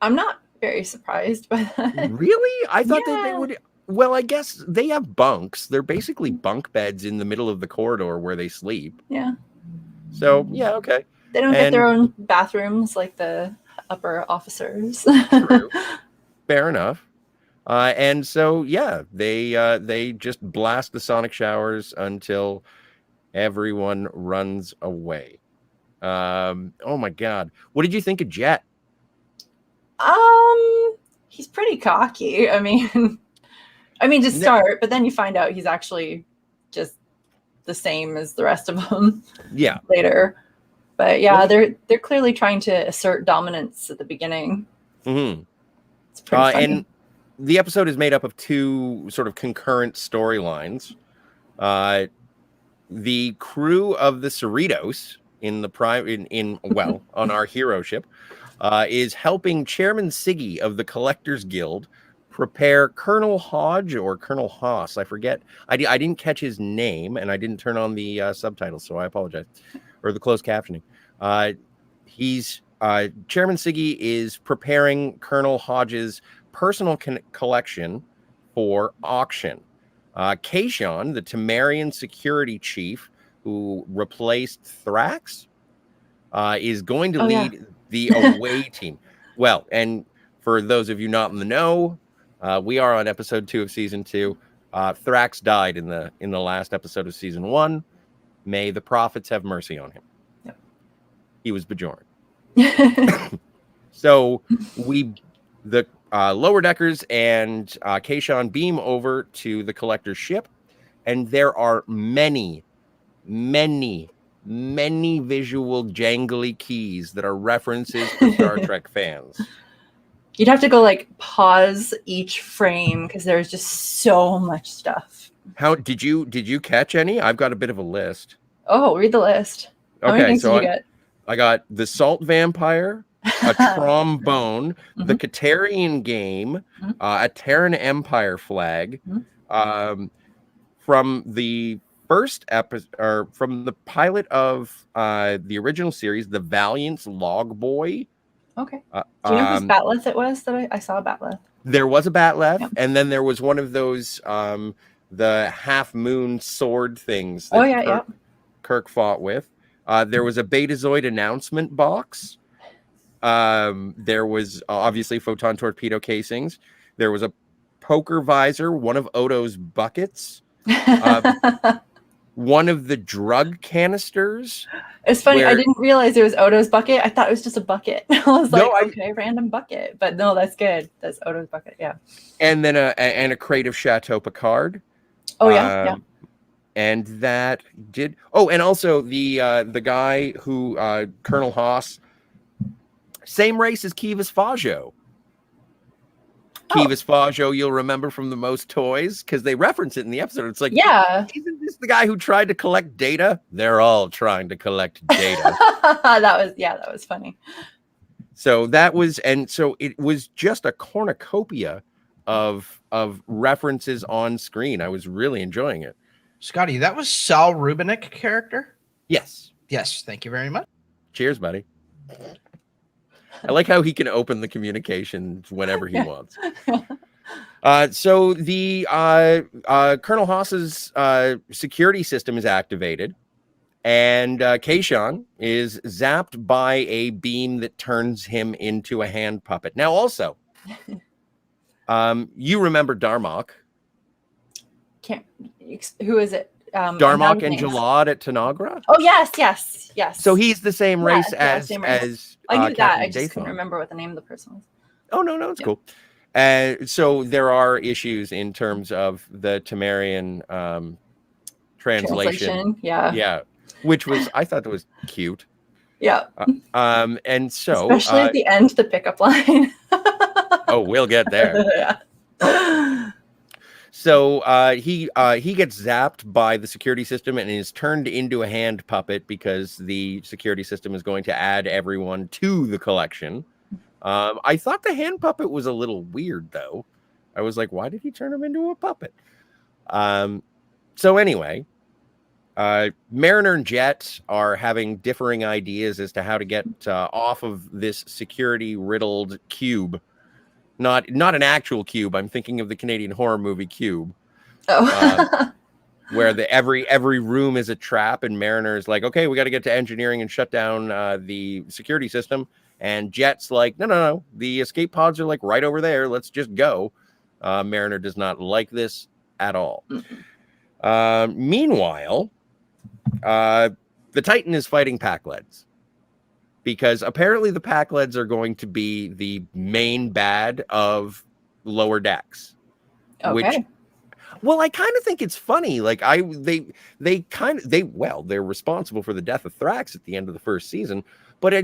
I'm not very surprised by that. Really? I thought that they would. Well, I guess they have bunks. They're basically bunk beds in the middle of the corridor where they sleep. Yeah. So, yeah, okay. They don't get their own bathrooms like the upper officers. True. Fair enough. And so, yeah, they just blast the Sonic Showers until everyone runs away. Oh, my God. What did you think of Jet? He's pretty cocky. I mean, to start, but then you find out he's actually just the same as the rest of them. Yeah. Later, but yeah, they're clearly trying to assert dominance at the beginning. Mm-hmm. It's pretty funny. And the episode is made up of two sort of concurrent storylines. The crew of the Cerritos on our hero ship is helping Chairman Siggy of the Collectors Guild prepare Colonel Hodge or Colonel Haas. I forget. I didn't catch his name, and I didn't turn on the subtitles, so I apologize. Or the closed captioning. Chairman Siggy is preparing Colonel Hodge's personal collection for auction. Kayshon, the Temerian security chief who replaced Thrax, is going to lead the away team. Well, and for those of you not in the know, we are on episode 2 of season 2. Thrax died in the last episode of season 1. May the prophets have mercy on him. Yep. He was Bajorn. So the lower deckers and Kayshon beam over to the collector's ship, and there are many visual jangly keys that are references for Star Trek fans. You'd have to go like pause each frame because there's just so much stuff. How did you catch any? I've got a bit of a list. Oh, read the list. How many things did you get? I got the Salt Vampire, a trombone, the Katarian game, a Terran Empire flag, from the first episode, or from the pilot of the original series, the Valiant's Log Boy. Okay. Do you know whose Batleth it was that I saw a Batleth? There was a Batleth, and then there was one of those the half moon sword things that Kirk fought with. There was a Betazoid announcement box. There was obviously photon torpedo casings. There was a poker visor, one of Odo's buckets, one of the drug canisters. It's funny. I didn't realize it was Odo's bucket. I thought it was just a bucket. I was like, okay, random bucket. But no, that's good. That's Odo's bucket. Yeah. And then a crate of Chateau Picard. Oh yeah. And that did. Oh, and also the guy who Colonel Haas, same race as Kivas Fajo. Kivas Fajo, you'll remember from the Most Toys, because they reference it in the episode. It's like, isn't this the guy who tried to collect data? They're all trying to collect data. that was funny. So that was, and so it was just a cornucopia of references on screen. I was really enjoying it. Scotty, that was Sal Rubinek character? Yes. Yes, thank you very much. Cheers, buddy. I like how he can open the communications whenever he wants. So the Colonel Haas's security system is activated, and Kayshon is zapped by a beam that turns him into a hand puppet. Now, also, you remember Darmok. Who is it? Darmok and Jalad at Tanagra. Oh yes. So he's the same race as I knew that. I Dathon. just couldn't remember what the name of the person was. Oh no, it's cool. So there are issues in terms of the Temerian translation. Yeah, which was, I thought that was cute. Yeah. And so especially at the end, the pickup line. Oh, we'll get there. Yeah. So he gets zapped by the security system and is turned into a hand puppet because the security system is going to add everyone to the collection. I thought the hand puppet was a little weird, though. I was like, why did he turn him into a puppet? So anyway, Mariner and Jet are having differing ideas as to how to get off of this security-riddled cube. Not an actual cube. I'm thinking of the Canadian horror movie Cube. Oh. Where every room is a trap, and Mariner is like, okay, we got to get to engineering and shut down the security system. And Jet's like, no, the escape pods are like right over there. Let's just go. Mariner does not like this at all. Meanwhile, the Titan is fighting Packleds. Because apparently the Packleds are going to be the main bad of Lower Decks. Okay. Well, I kind of think it's funny. Like they're responsible for the death of Thrax at the end of the first season, but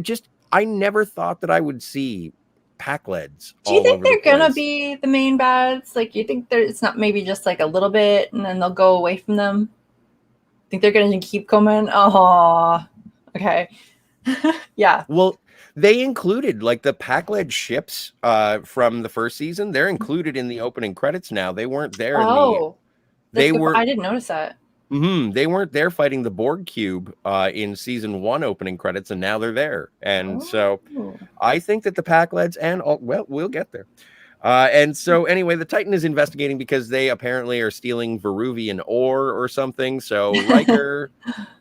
I never thought that I would see Packleds. Do you think they're gonna be the main bads? Like, you think it's not maybe just like a little bit and then they'll go away from them? Think they're gonna keep coming? Oh, okay. Yeah. Well, they included like the Packled ships from the first season. They're included in the opening credits now. They weren't there. I didn't notice that. They weren't there fighting the Borg cube in season 1 opening credits, and now they're there. And so I think that the pack lads and we'll get there. And so anyway, the Titan is investigating because they apparently are stealing Veruvian ore or something. So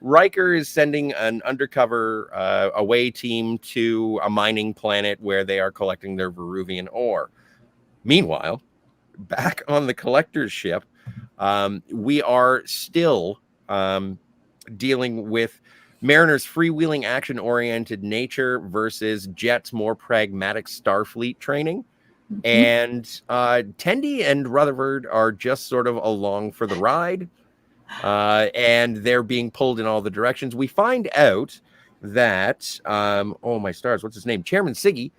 Riker is sending an undercover away team to a mining planet where they are collecting their Veruvian ore. Meanwhile, back on the collector's ship, we are still dealing with Mariner's freewheeling, action-oriented nature versus Jet's more pragmatic Starfleet training. And Tendi and Rutherford are just sort of along for the ride, and they're being pulled in all the directions. We find out that, oh my stars, what's his name? Chairman Siggy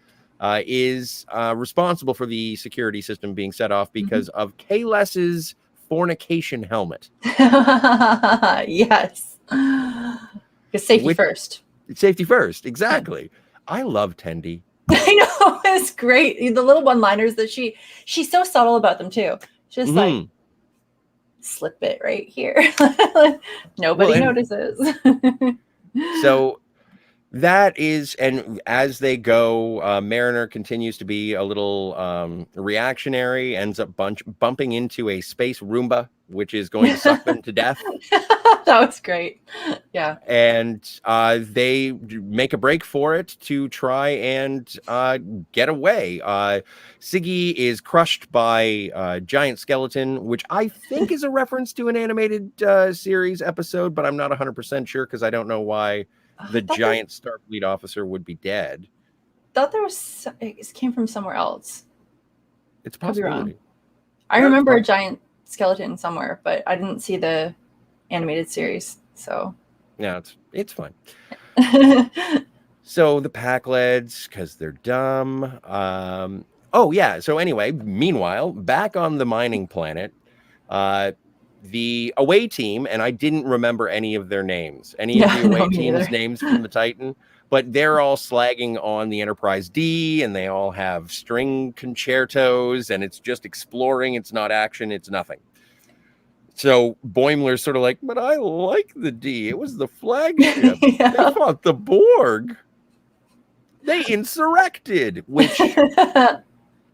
is responsible for the security system being set off because of Kales's fornication helmet. Yes. Because safety first. Safety first, exactly. I love Tendi. I know, it's great. The little one-liners that she's so subtle about them too. Just like slip it right here. Nobody notices. So that is, and as they go, Mariner continues to be a little reactionary, ends up bumping into a space Roomba, which is going to suck them to death. That was great. Yeah. And they make a break for it to try and get away. Siggy is crushed by a giant skeleton, which I think is a reference to an animated series episode, but I'm not 100% sure because I don't know why the giant Starfleet officer would be dead. Thought it came from somewhere else. It's a possibility. I remember a giant skeleton somewhere, but I didn't see the animated series, so yeah, it's fine. So the pack lads, because they're dumb. Oh yeah. So anyway, meanwhile, back on the mining planet, the away team, and I didn't remember any of their names, of the away team's names from the Titan, but they're all slagging on the Enterprise D, and they all have string concertos, and it's just exploring. It's not action. It's nothing. So Boimler's sort of like, but I like the D. It was the flagship. They fought the Borg. They insurrected, which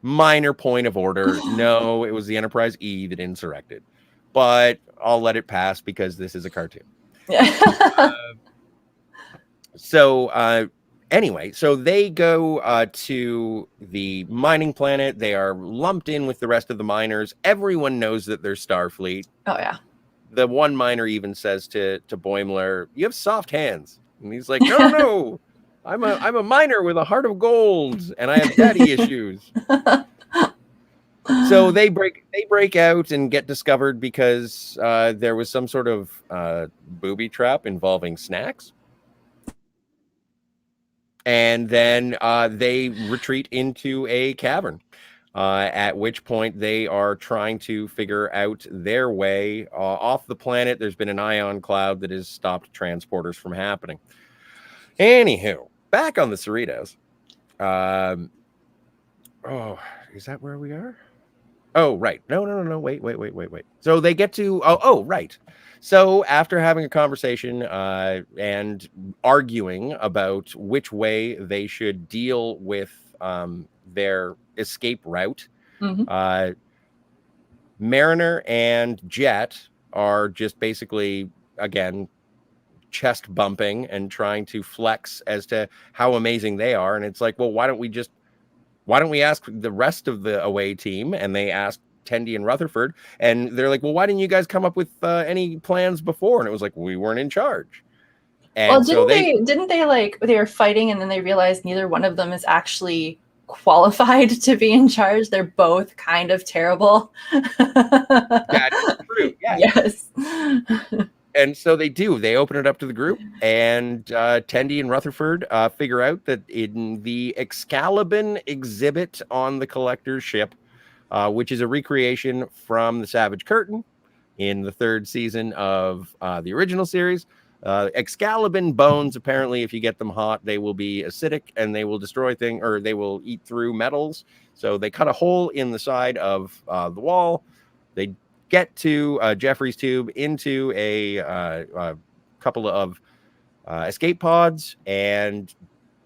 minor point of order. No, it was the Enterprise E that insurrected. But I'll let it pass because this is a cartoon. Anyway, so they go to the mining planet. They are lumped in with the rest of the miners. Everyone knows that they're Starfleet. Oh, yeah. The one miner even says to Boimler, "You have soft hands." And he's like, no. I'm a miner with a heart of gold, and I have daddy issues. So they break out and get discovered because there was some sort of booby trap involving snacks. And then they retreat into a cavern, at which point they are trying to figure out their way off the planet. There's been an ion cloud that has stopped transporters from happening. Anywho, back on the Cerritos. Is that where we are? Oh, right. No. Wait. So they get to, right. So after having a conversation and arguing about which way they should deal with their escape route, Mariner and Jet are just basically, again, chest bumping and trying to flex as to how amazing they are. And it's like, well, why don't we ask the rest of the away team? And they asked Tendi and Rutherford, and they're like, well, why didn't you guys come up with any plans before? And it was like, we weren't in charge. And didn't they like, they were fighting and then they realized neither one of them is actually qualified to be in charge. They're both kind of terrible. That's true. Yeah. Yes. And so they open it up to the group, and Tendi and Rutherford figure out that in the Excalibur exhibit on the collector's ship, which is a recreation from the Savage Curtain in the 3rd season of the original series. Excalibur bones, apparently, if you get them hot, they will be acidic and they will destroy things, or they will eat through metals. So they cut a hole in the side of the wall. They get to Jeffrey's tube into a couple of escape pods and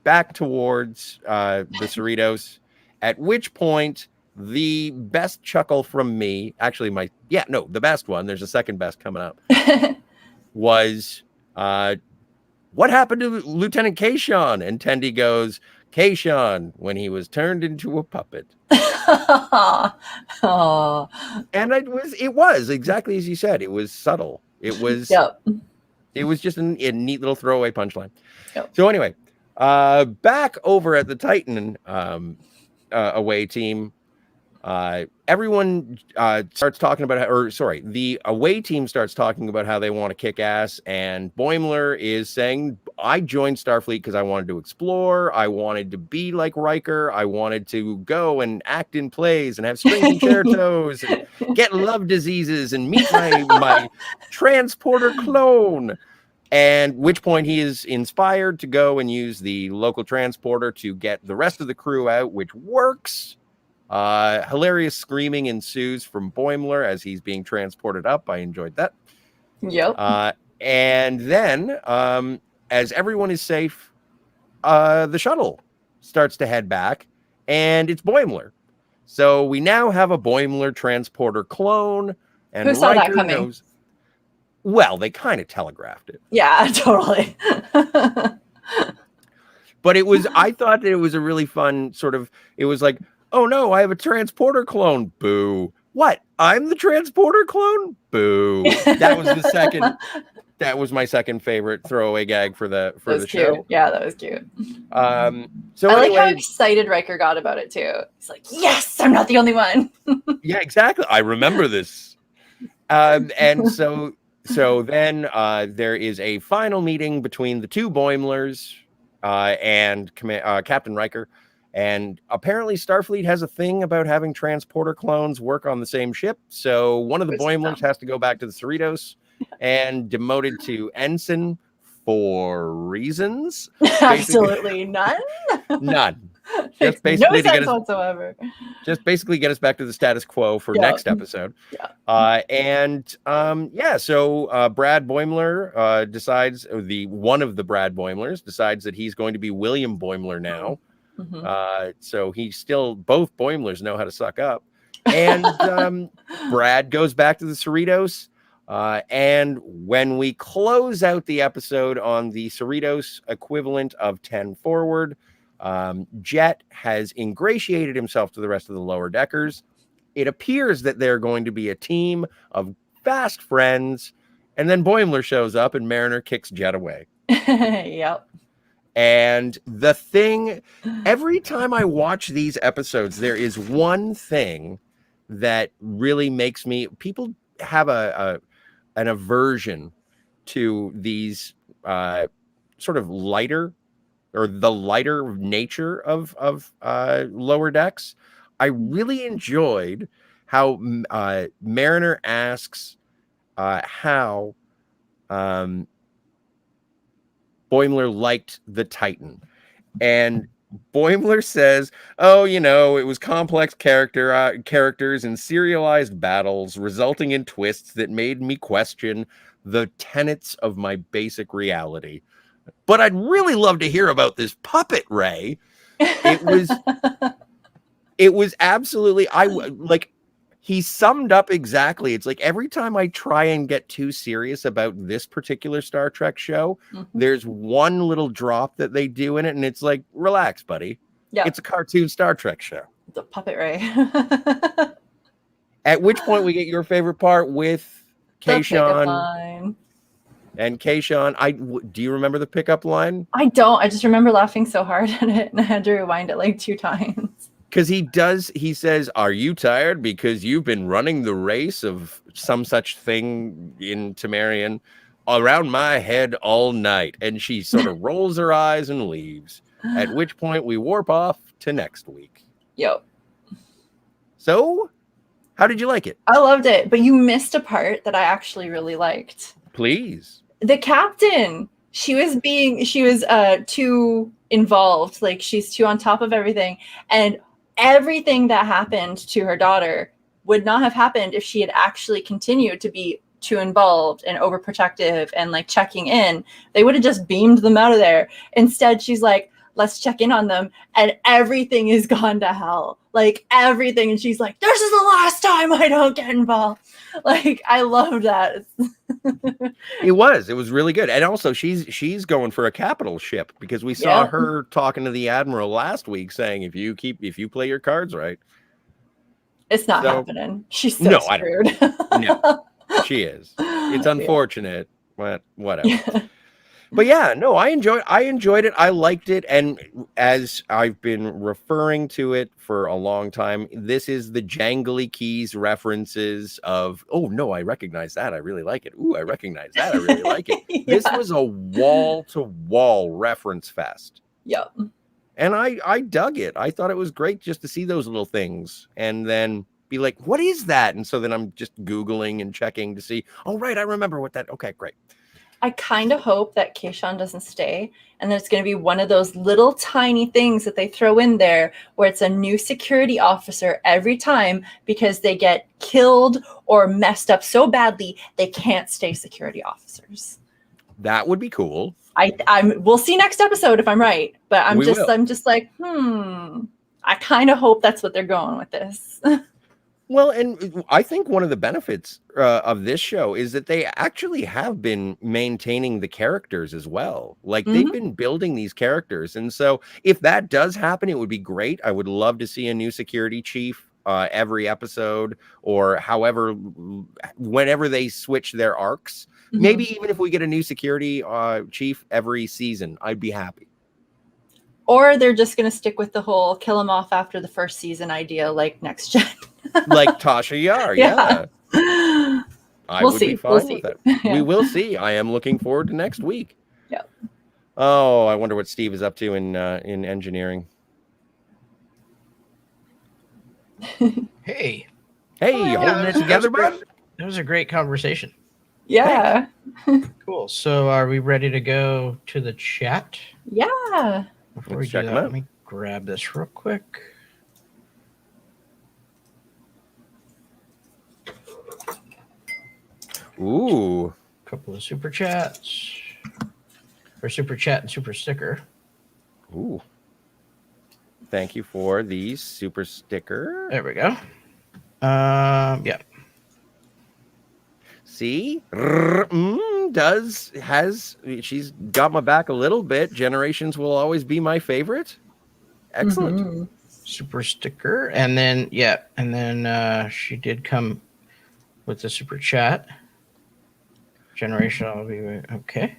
back towards the Cerritos, at which point the best chuckle from me, actually the best one, there's a second best coming up, was what happened to Lieutenant Kayshon? And Tendi goes, Kayshon, when he was turned into a puppet. Oh. And it was exactly as you said. It was subtle. It was It was just a neat little throwaway punchline. Yep. So anyway, back over at the Titan away team, everyone starts talking about the away team starts talking about how they want to kick ass, and Boimler is saying, I joined Starfleet because I wanted to explore, I wanted to be like Riker, I wanted to go and act in plays and have string concertos and get love diseases and meet my transporter clone. And which point he is inspired to go and use the local transporter to get the rest of the crew out, which works. Hilarious screaming ensues from Boimler as he's being transported up. I enjoyed that. Yep. And then, as everyone is safe, the shuttle starts to head back, and it's Boimler. So we now have a Boimler transporter clone, and who saw that Riker coming? knows. Well, they kind of telegraphed it. Yeah, totally. But I thought that it was a really fun sort of, it was like, oh no, I have a transporter clone. Boo. What? I'm the transporter clone? Boo. That was my second favorite throwaway gag for the show. Yeah, that was cute. So I anyway, like how excited Riker got about it too. He's like, yes, I'm not the only one. yeah, exactly. I remember this. And so then there is a final meeting between the two Boimlers and Captain Riker. And apparently Starfleet has a thing about having transporter clones work on the same ship. So one of the Boimlers has to go back to the Cerritos and demoted to ensign for reasons. Absolutely none. None. Just basically no sense whatsoever. Just basically get us back to the status quo for next episode. Yeah. So Brad Boimler decides, one of the Brad Boimlers decides that he's going to be William Boimler now. Mm-hmm. So both Boimlers know how to suck up. And Brad goes back to the Cerritos. And when we close out the episode on the Cerritos equivalent of 10 forward, Jet has ingratiated himself to the rest of the lower deckers. It appears that they're going to be a team of fast friends, and then Boimler shows up and Mariner kicks Jet away. Yep. And the thing, every time I watch these episodes, there is one thing that really makes people have an aversion to these sort of lighter, or the lighter nature of lower decks. I really enjoyed how Mariner asks how Boimler liked the Titan. And Boimler says, oh, it was complex characters and serialized battles resulting in twists that made me question the tenets of my basic reality. But I'd really love to hear about this puppet, Ray. It was absolutely, he summed up exactly. It's like every time I try and get too serious about this particular Star Trek show, there's one little drop that they do in it, and it's like, relax, buddy. Yeah. It's a cartoon Star Trek show. The puppet, Ray. At which point we get your favorite part with Kayshon. And Kayshon, do you remember the pickup line? I don't. I just remember laughing so hard at it, and I had to rewind it like 2 times. Because he says, are you tired because you've been running the race of some such thing in Temerian around my head all night? And she sort of rolls her eyes and leaves, at which point we warp off to next week. Yep. So, how did you like it? I loved it, but you missed a part that I actually really liked. Please. The captain, she was too involved. Like, she's too on top of everything. And everything that happened to her daughter would not have happened if she had actually continued to be too involved and overprotective and like checking in. They would have just beamed them out of there. Instead, she's like, let's check in on them, and everything is gone to hell. Like everything. And she's like, this is the last time I don't get involved. Like, I love that. It was really good. And also she's going for a capital ship, because we saw her talking to the Admiral last week saying, if you play your cards right. It's not happening. She's so screwed. No, she is. It's unfortunate, but whatever. But yeah, no, I enjoyed it. I liked it. And as I've been referring to it for a long time, this is the jangly keys references of, oh no, I recognize that. I really like it. Ooh, I recognize that. I really like it. This was a wall-to-wall reference fest. Yep. And I dug it. I thought it was great just to see those little things and then be like, what is that? And so then I'm just Googling and checking to see, oh, right, I remember what that, okay, great. I kind of hope that Kayshon doesn't stay, and there's going to be one of those little tiny things that they throw in there where it's a new security officer every time because they get killed or messed up so badly they can't stay security officers. That would be cool. We'll see next episode if I'm right, but I'm just like, I kind of hope that's what they're going with this. Well, and I think one of the benefits of this show is that they actually have been maintaining the characters as well. Like they've been building these characters. And so if that does happen, it would be great. I would love to see a new security chief every episode, or however, whenever they switch their arcs. Maybe even if we get a new security chief every season, I'd be happy. Or they're just going to stick with the whole kill them off after the first season idea, like Next Gen. Like Tasha Yar, yeah. I we'll would see. be fine with it. Yeah. We will see. I am looking forward to next week. Yeah. Oh, I wonder what Steve is up to in engineering. Hey, holding it together, bud? That was a great conversation. Yeah. Cool. So are we ready to go to the chat? Yeah. Before we do that, let me grab this real quick. Ooh. A couple of super chats. Or super chat and super sticker. Ooh. Thank you for the super sticker. There we go. Yeah. See? She's got my back a little bit. Generations will always be my favorite. Excellent. Super sticker. And then, she did come with the super chat. Generation, I'll be okay.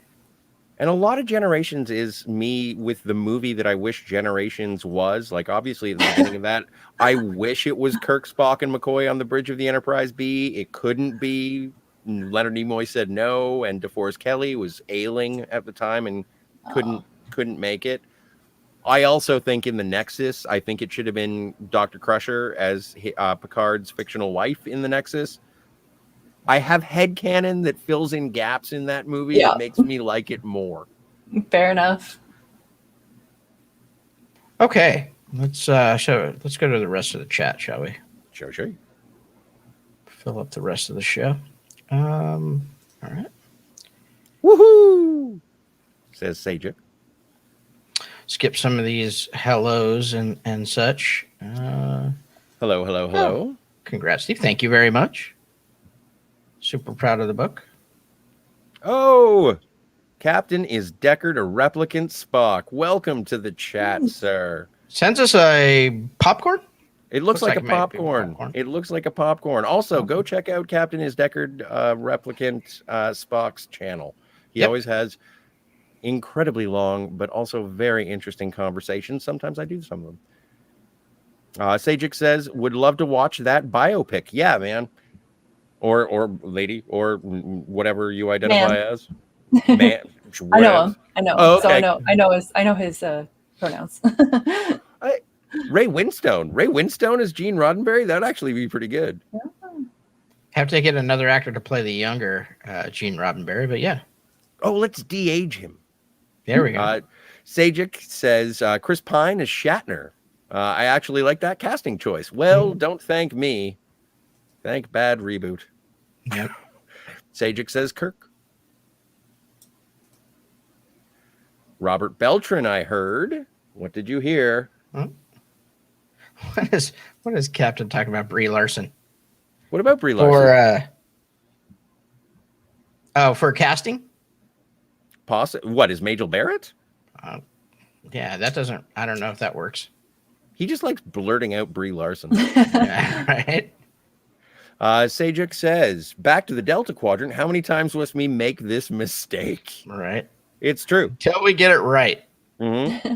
And a lot of Generations is me with the movie that I wish Generations was. Like, obviously, at the beginning of that, I wish it was Kirk, Spock, and McCoy on the bridge of the Enterprise B. It couldn't be. Leonard Nimoy said no, and DeForest Kelley was ailing at the time and couldn't make it. I also think in the Nexus, I think it should have been Dr. Crusher as Picard's fictional wife in the Nexus. I have headcanon that fills in gaps in that movie that makes me like it more. Fair enough. Okay, let's go to the rest of the chat, shall we? Sure. Fill up the rest of the show. All right. Woohoo! Says Sajik. Skip some of these hellos and such. Hello. Oh, congrats, Steve. Thank you very much. Super proud of the book. Oh, Captain is Deckard, a replicant Spock. Welcome to the chat, sir. Sends us a popcorn? It looks like a popcorn. It looks like a popcorn. Also, go check out Captain is Deckard, replicant Spock's channel. He always has incredibly long, but also very interesting conversations. Sometimes I do some of them. Sajik says, would love to watch that biopic. Yeah, man. Or lady, or whatever you identify as. Man. I know him. I know. Oh, okay. So I know his pronouns. Ray Winstone as Gene Roddenberry. That'd actually be pretty good. Have to get another actor to play the younger Gene Roddenberry, but yeah. Oh, let's de-age him. There we go. Sajik says Chris Pine as Shatner. I actually like that casting choice. Well, don't thank me. Thank bad reboot. Yep. Sajik says Kirk. Robert Beltran, I heard. What did you hear? What is Captain talking about? Brie Larson What about Brie Larson? For casting? What is Majel Barrett? Yeah, that doesn't. I don't know if that works. He just likes blurting out Brie Larson. Yeah, right. Sajik says, back to the Delta Quadrant. How many times must we make this mistake? Right. It's true. Till we get it right. Mm-hmm.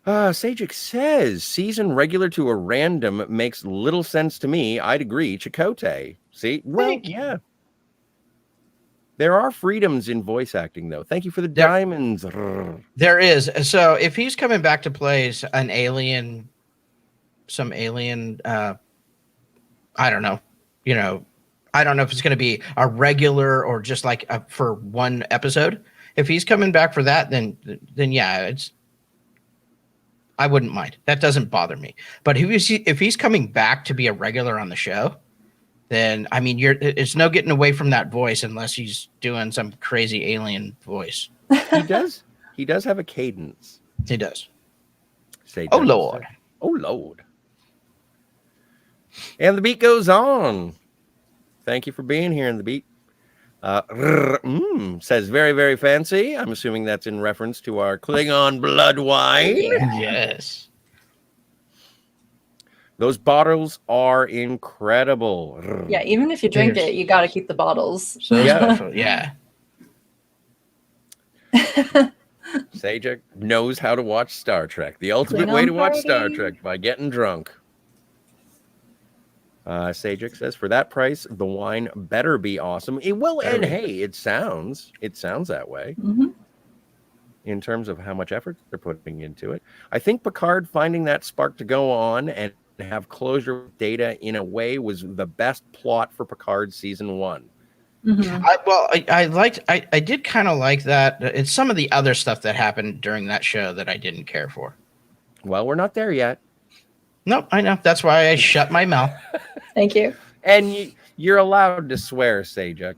Sajik says, season regular to a random makes little sense to me. I'd agree. Chakotay. See? Well, yeah. There are freedoms in voice acting, though. Thank you for the diamonds. There is. So if he's coming back to play an alien, some alien, I don't know. I don't know if it's going to be a regular or just like for one episode. If he's coming back for that, then yeah, I wouldn't mind. That doesn't bother me. But if he's coming back to be a regular on the show, then I mean, it's no getting away from that voice unless he's doing some crazy alien voice. He does have a cadence. He does. Oh Lord. Oh Lord. And the beat goes on. Thank you for being here in the beat. Says very, very fancy. I'm assuming that's in reference to our Klingon blood wine. Yes. Those bottles are incredible. Yeah, even if you drink it, you got to keep the bottles. So special. Yeah. Sajik knows how to watch Star Trek. The ultimate way to watch Star Trek, by getting drunk. Sajik says, for that price, the wine better be awesome. It sounds that way. Mm-hmm. In terms of how much effort they're putting into it. I think Picard finding that spark to go on and have closure with Data in a way was the best plot for Picard season 1. Mm-hmm. I did kind of like that. It's some of the other stuff that happened during that show that I didn't care for. Well, we're not there yet. Nope, I know. That's why I shut my mouth. Thank you. And you're allowed to swear, Sajik.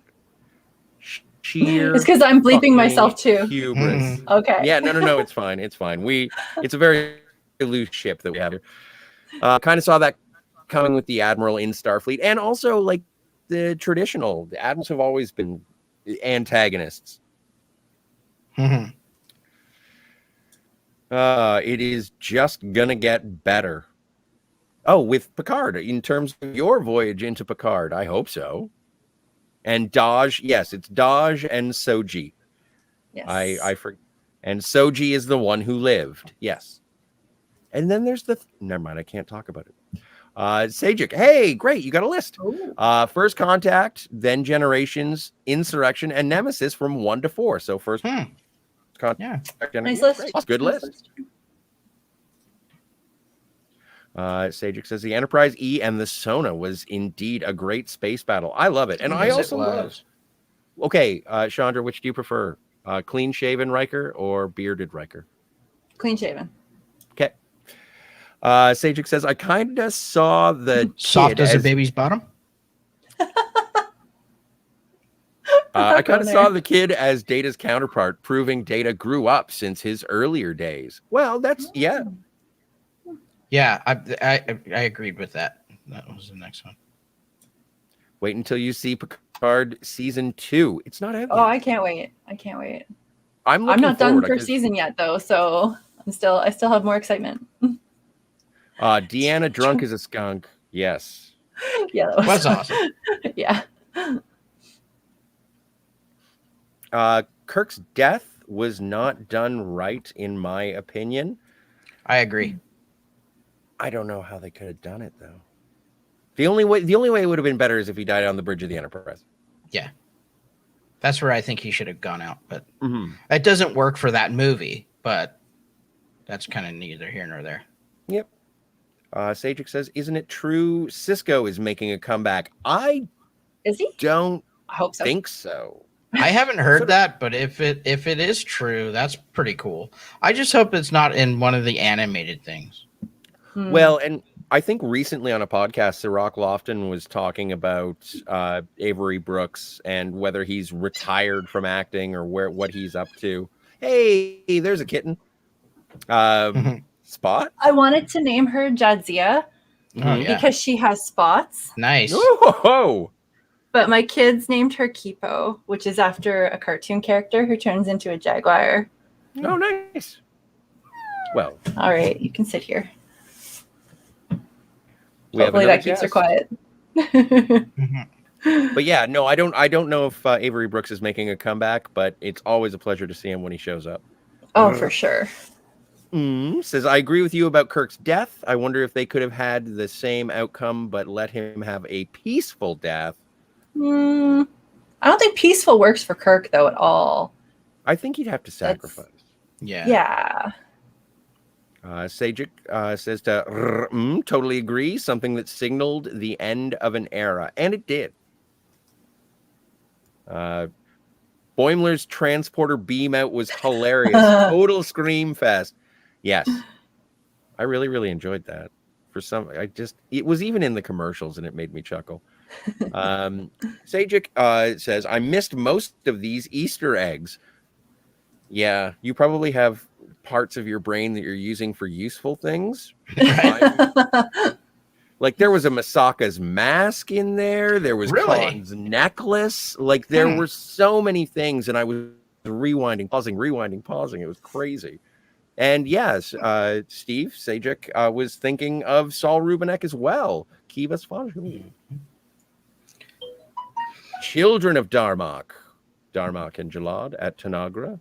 Sheer it's because I'm bleeping myself too. Hubris. Mm-hmm. Okay. Yeah, no, it's fine. It's fine. It's a very loose ship that we have here. Kind of saw that coming with the Admiral in Starfleet, and also like the Admirals have always been antagonists. Mm-hmm. It is just gonna get better. Oh, with Picard, in terms of your voyage into Picard, I hope so. And Daj, yes, it's Daj and Soji. Yes. I forget. And Soji is the one who lived. Yes. And then there's never mind, I can't talk about it. Sajik, hey, great, you got a list. First Contact, then Generations, Insurrection, and Nemesis from 1 to 4. So first Contact, yeah. Nice list. Good list. Sajik says the Enterprise E and the Sona was indeed a great space battle. I love it. And I also love. Okay, Shondra, which do you prefer? Clean shaven Riker or bearded Riker? Clean shaven. Okay. Sajik says, I kind of saw the soft as a baby's bottom. I kind of saw the kid as Data's counterpart, proving Data grew up since his earlier days. Well, that's Yeah, I agreed with that. That was the next one. Wait until you see Picard season 2. It's not out yet. Oh, I can't wait. I'm not done first season yet, though, so I still have more excitement. Deanna drunk as a skunk. Yes. Yeah, that was awesome. Yeah. Kirk's death was not done right, in my opinion. I agree. I don't know how they could have done it, though. The only way it would have been better is if he died on the bridge of the Enterprise. Yeah. That's where I think he should have gone out, but it doesn't work for that movie, but that's kind of neither here nor there. Yep. Sajik says, isn't it true Cisco is making a comeback? Is he? Don't I hope so. think so. I haven't heard that, but if it is true, that's pretty cool. I just hope it's not in one of the animated things. Well, and I think recently on a podcast, Ciroc Lofton was talking about Avery Brooks and whether he's retired from acting or what he's up to. Hey, there's a kitten. Spot? I wanted to name her Jadzia Oh, yeah. because she has spots. Nice. Oh, But my kids named her Kipo, which is after a cartoon character who turns into a jaguar. oh, nice. Well, All right, you can sit here. we have Hopefully another that keeps her guest. quiet. But yeah, no, I don't know if Avery Brooks is making a comeback, but it's always a pleasure to see him when he shows up. Oh, for sure. Says, I agree with you about Kirk's death. I wonder if they could have had the same outcome, but let him have a peaceful death. I don't think peaceful works for Kirk, though, at all. I think he'd have to sacrifice. Yeah. Sajik says to totally agree. Something that signaled the end of an era, and it did. Boimler's transporter beam out was hilarious. Total scream fest. Yes, I really, really enjoyed that. It was even in the commercials, and it made me chuckle. Sajik says, I missed most of these Easter eggs. Yeah, you probably have parts of your brain that you're using for useful things. Like there was a Masaka's mask in there. There was Khan's necklace. Like there were so many things, and I was rewinding, pausing. It was crazy. And yes, Steve Sajik was thinking of Saul Rubinek as well. Kivas Fanju. Children of Darmok and Jalad at Tanagra.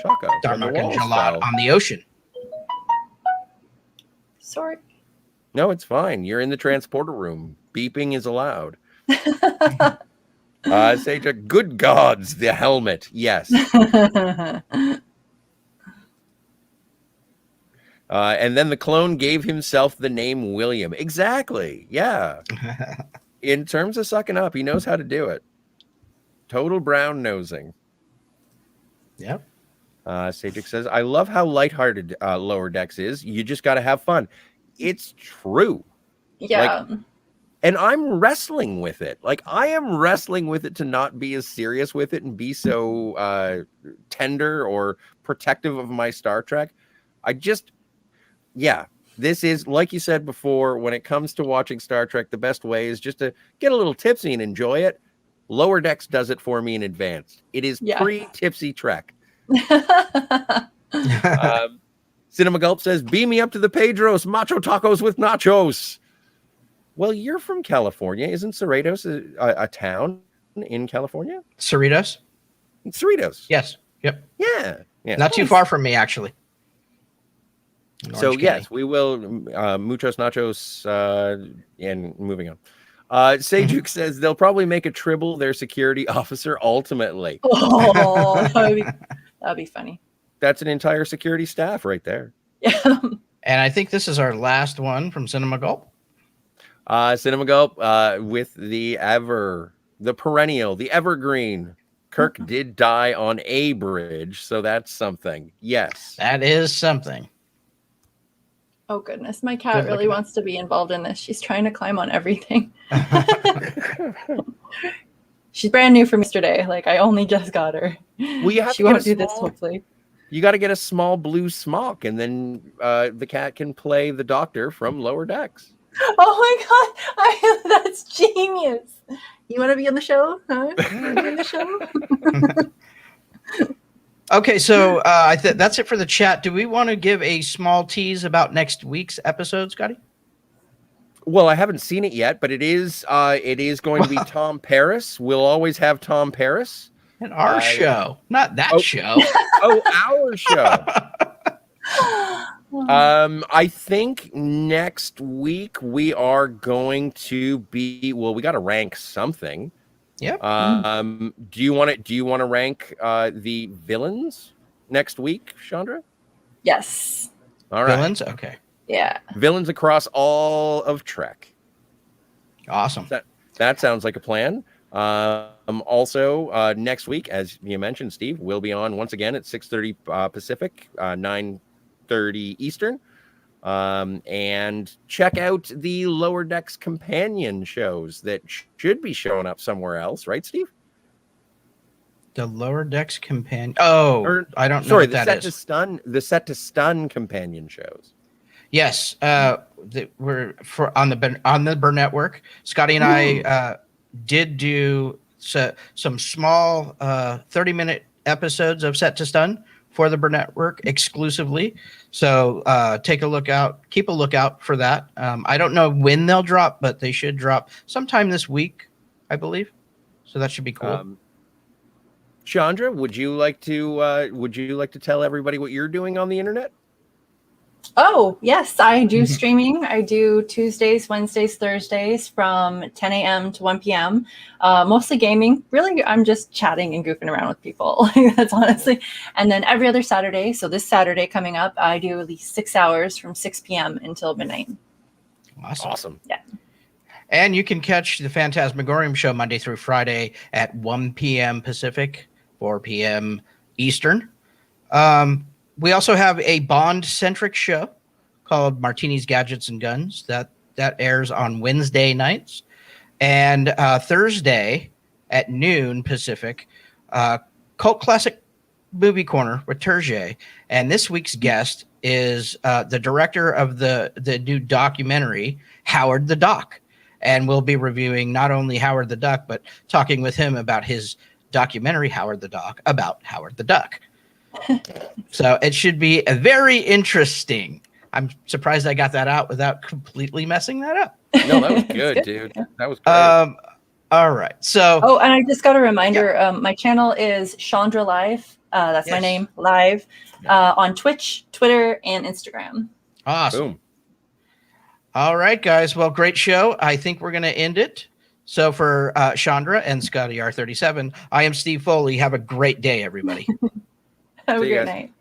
Shaka. Darmok and Jalad on the ocean. Sorry. No, it's fine. You're in the transporter room. Beeping is allowed. Sajik, good gods, the helmet. Yes. And then the clone gave himself the name William. Exactly. Yeah. In terms of sucking up, he knows how to do it. Total brown nosing. Yep. Sajik says, I love how lighthearted Lower Decks is. You just got to have fun. It's true. Yeah. And I'm wrestling with it. Like, I am wrestling with it to not be as serious with it and be so tender or protective of my Star Trek. This is, like you said before, when it comes to watching Star Trek, the best way is just to get a little tipsy and enjoy it. Lower Decks does it for me in advance. It is pre-tipsy Trek. Cinema Gulp says, beam me up to the Pedros, macho tacos with nachos. Well, you're from California. Isn't Cerritos a town in California? Cerritos? Cerritos. Yes. Yep. Yeah. Not too far from me, actually. So, yes, we will. Muchos nachos and moving on. Sejuk says they'll probably make a Tribble their security officer ultimately. Oh, that'd be funny. That's an entire security staff right there. Yeah. And I think this is our last one from Cinema Gulp. Cinema Gulp with the perennial, the evergreen. Kirk did die on a bridge, so that's something. Yes. That is something. Oh, goodness. My cat really wants to be involved in this. She's trying to climb on everything. She's brand new from yesterday. Like, I only just got her. Well, she won't do this, hopefully. You got to get a small blue smock, and then the cat can play the doctor from Lower Decks. Oh my God, that's genius! You want to be on the show? Huh? You want to be on the show? Okay, so that's it for the chat. Do we want to give a small tease about next week's episode, Scotty? Well, I haven't seen it yet, but it is going to be Tom Paris. We'll always have Tom Paris. And our show, not that show. Oh, our show. I think next week we are going to be, we got to rank something. Yep. Do you want to rank the villains next week, Shondra? Yes. All right. Villains? Okay. Yeah. Villains across all of Trek. Awesome. That sounds like a plan. Also, next week, as you mentioned, Steve, we'll be on once again at 6:30 Pacific, 9:30 Eastern. And check out the Lower Decks companion shows that should be showing up somewhere else, right, Steve? The Lower Decks companion. Oh, I don't know what that is. The Set to Stun companion shows. Yes, we're on the Burnett work. Scotty and I did do some small 30-minute episodes of Set to Stun for the Burnett work exclusively. So keep a lookout for that. I don't know when they'll drop, but they should drop sometime this week, I believe. So that should be cool. Shondra, would you like to tell everybody what you're doing on the internet? Oh, yes, I do streaming. I do Tuesdays, Wednesdays, Thursdays from 10 a.m. to 1 p.m. Mostly gaming. Really, I'm just chatting and goofing around with people. That's honestly. And then every other Saturday. So this Saturday coming up, I do at least 6 hours from 6 p.m. until midnight. Awesome. Yeah. And you can catch the Fantasmagorium show Monday through Friday at 1 p.m. Pacific, 4 p.m. Eastern. We also have a Bond-centric show called Martinis, Gadgets, and Guns that airs on Wednesday nights. And Thursday at noon Pacific, Cult Classic Movie Corner with Terje. And this week's guest is the director of the new documentary, Howard the Duck. And we'll be reviewing not only Howard the Duck, but talking with him about his documentary, Howard the Duck, about Howard the Duck. So it should be a very interesting. I'm surprised I got that out without completely messing that up. No, that was good, dude. That was great. All right. So. Oh, and I just got a reminder. My channel is Shondra Live. That's my name, live, on Twitch, Twitter, and Instagram. Awesome. Boom. All right, guys. Well, great show. I think we're going to end it. So for Shondra and Scotty R37, I am Steve Foley. Have a great day, everybody. Have a See you good guys. night.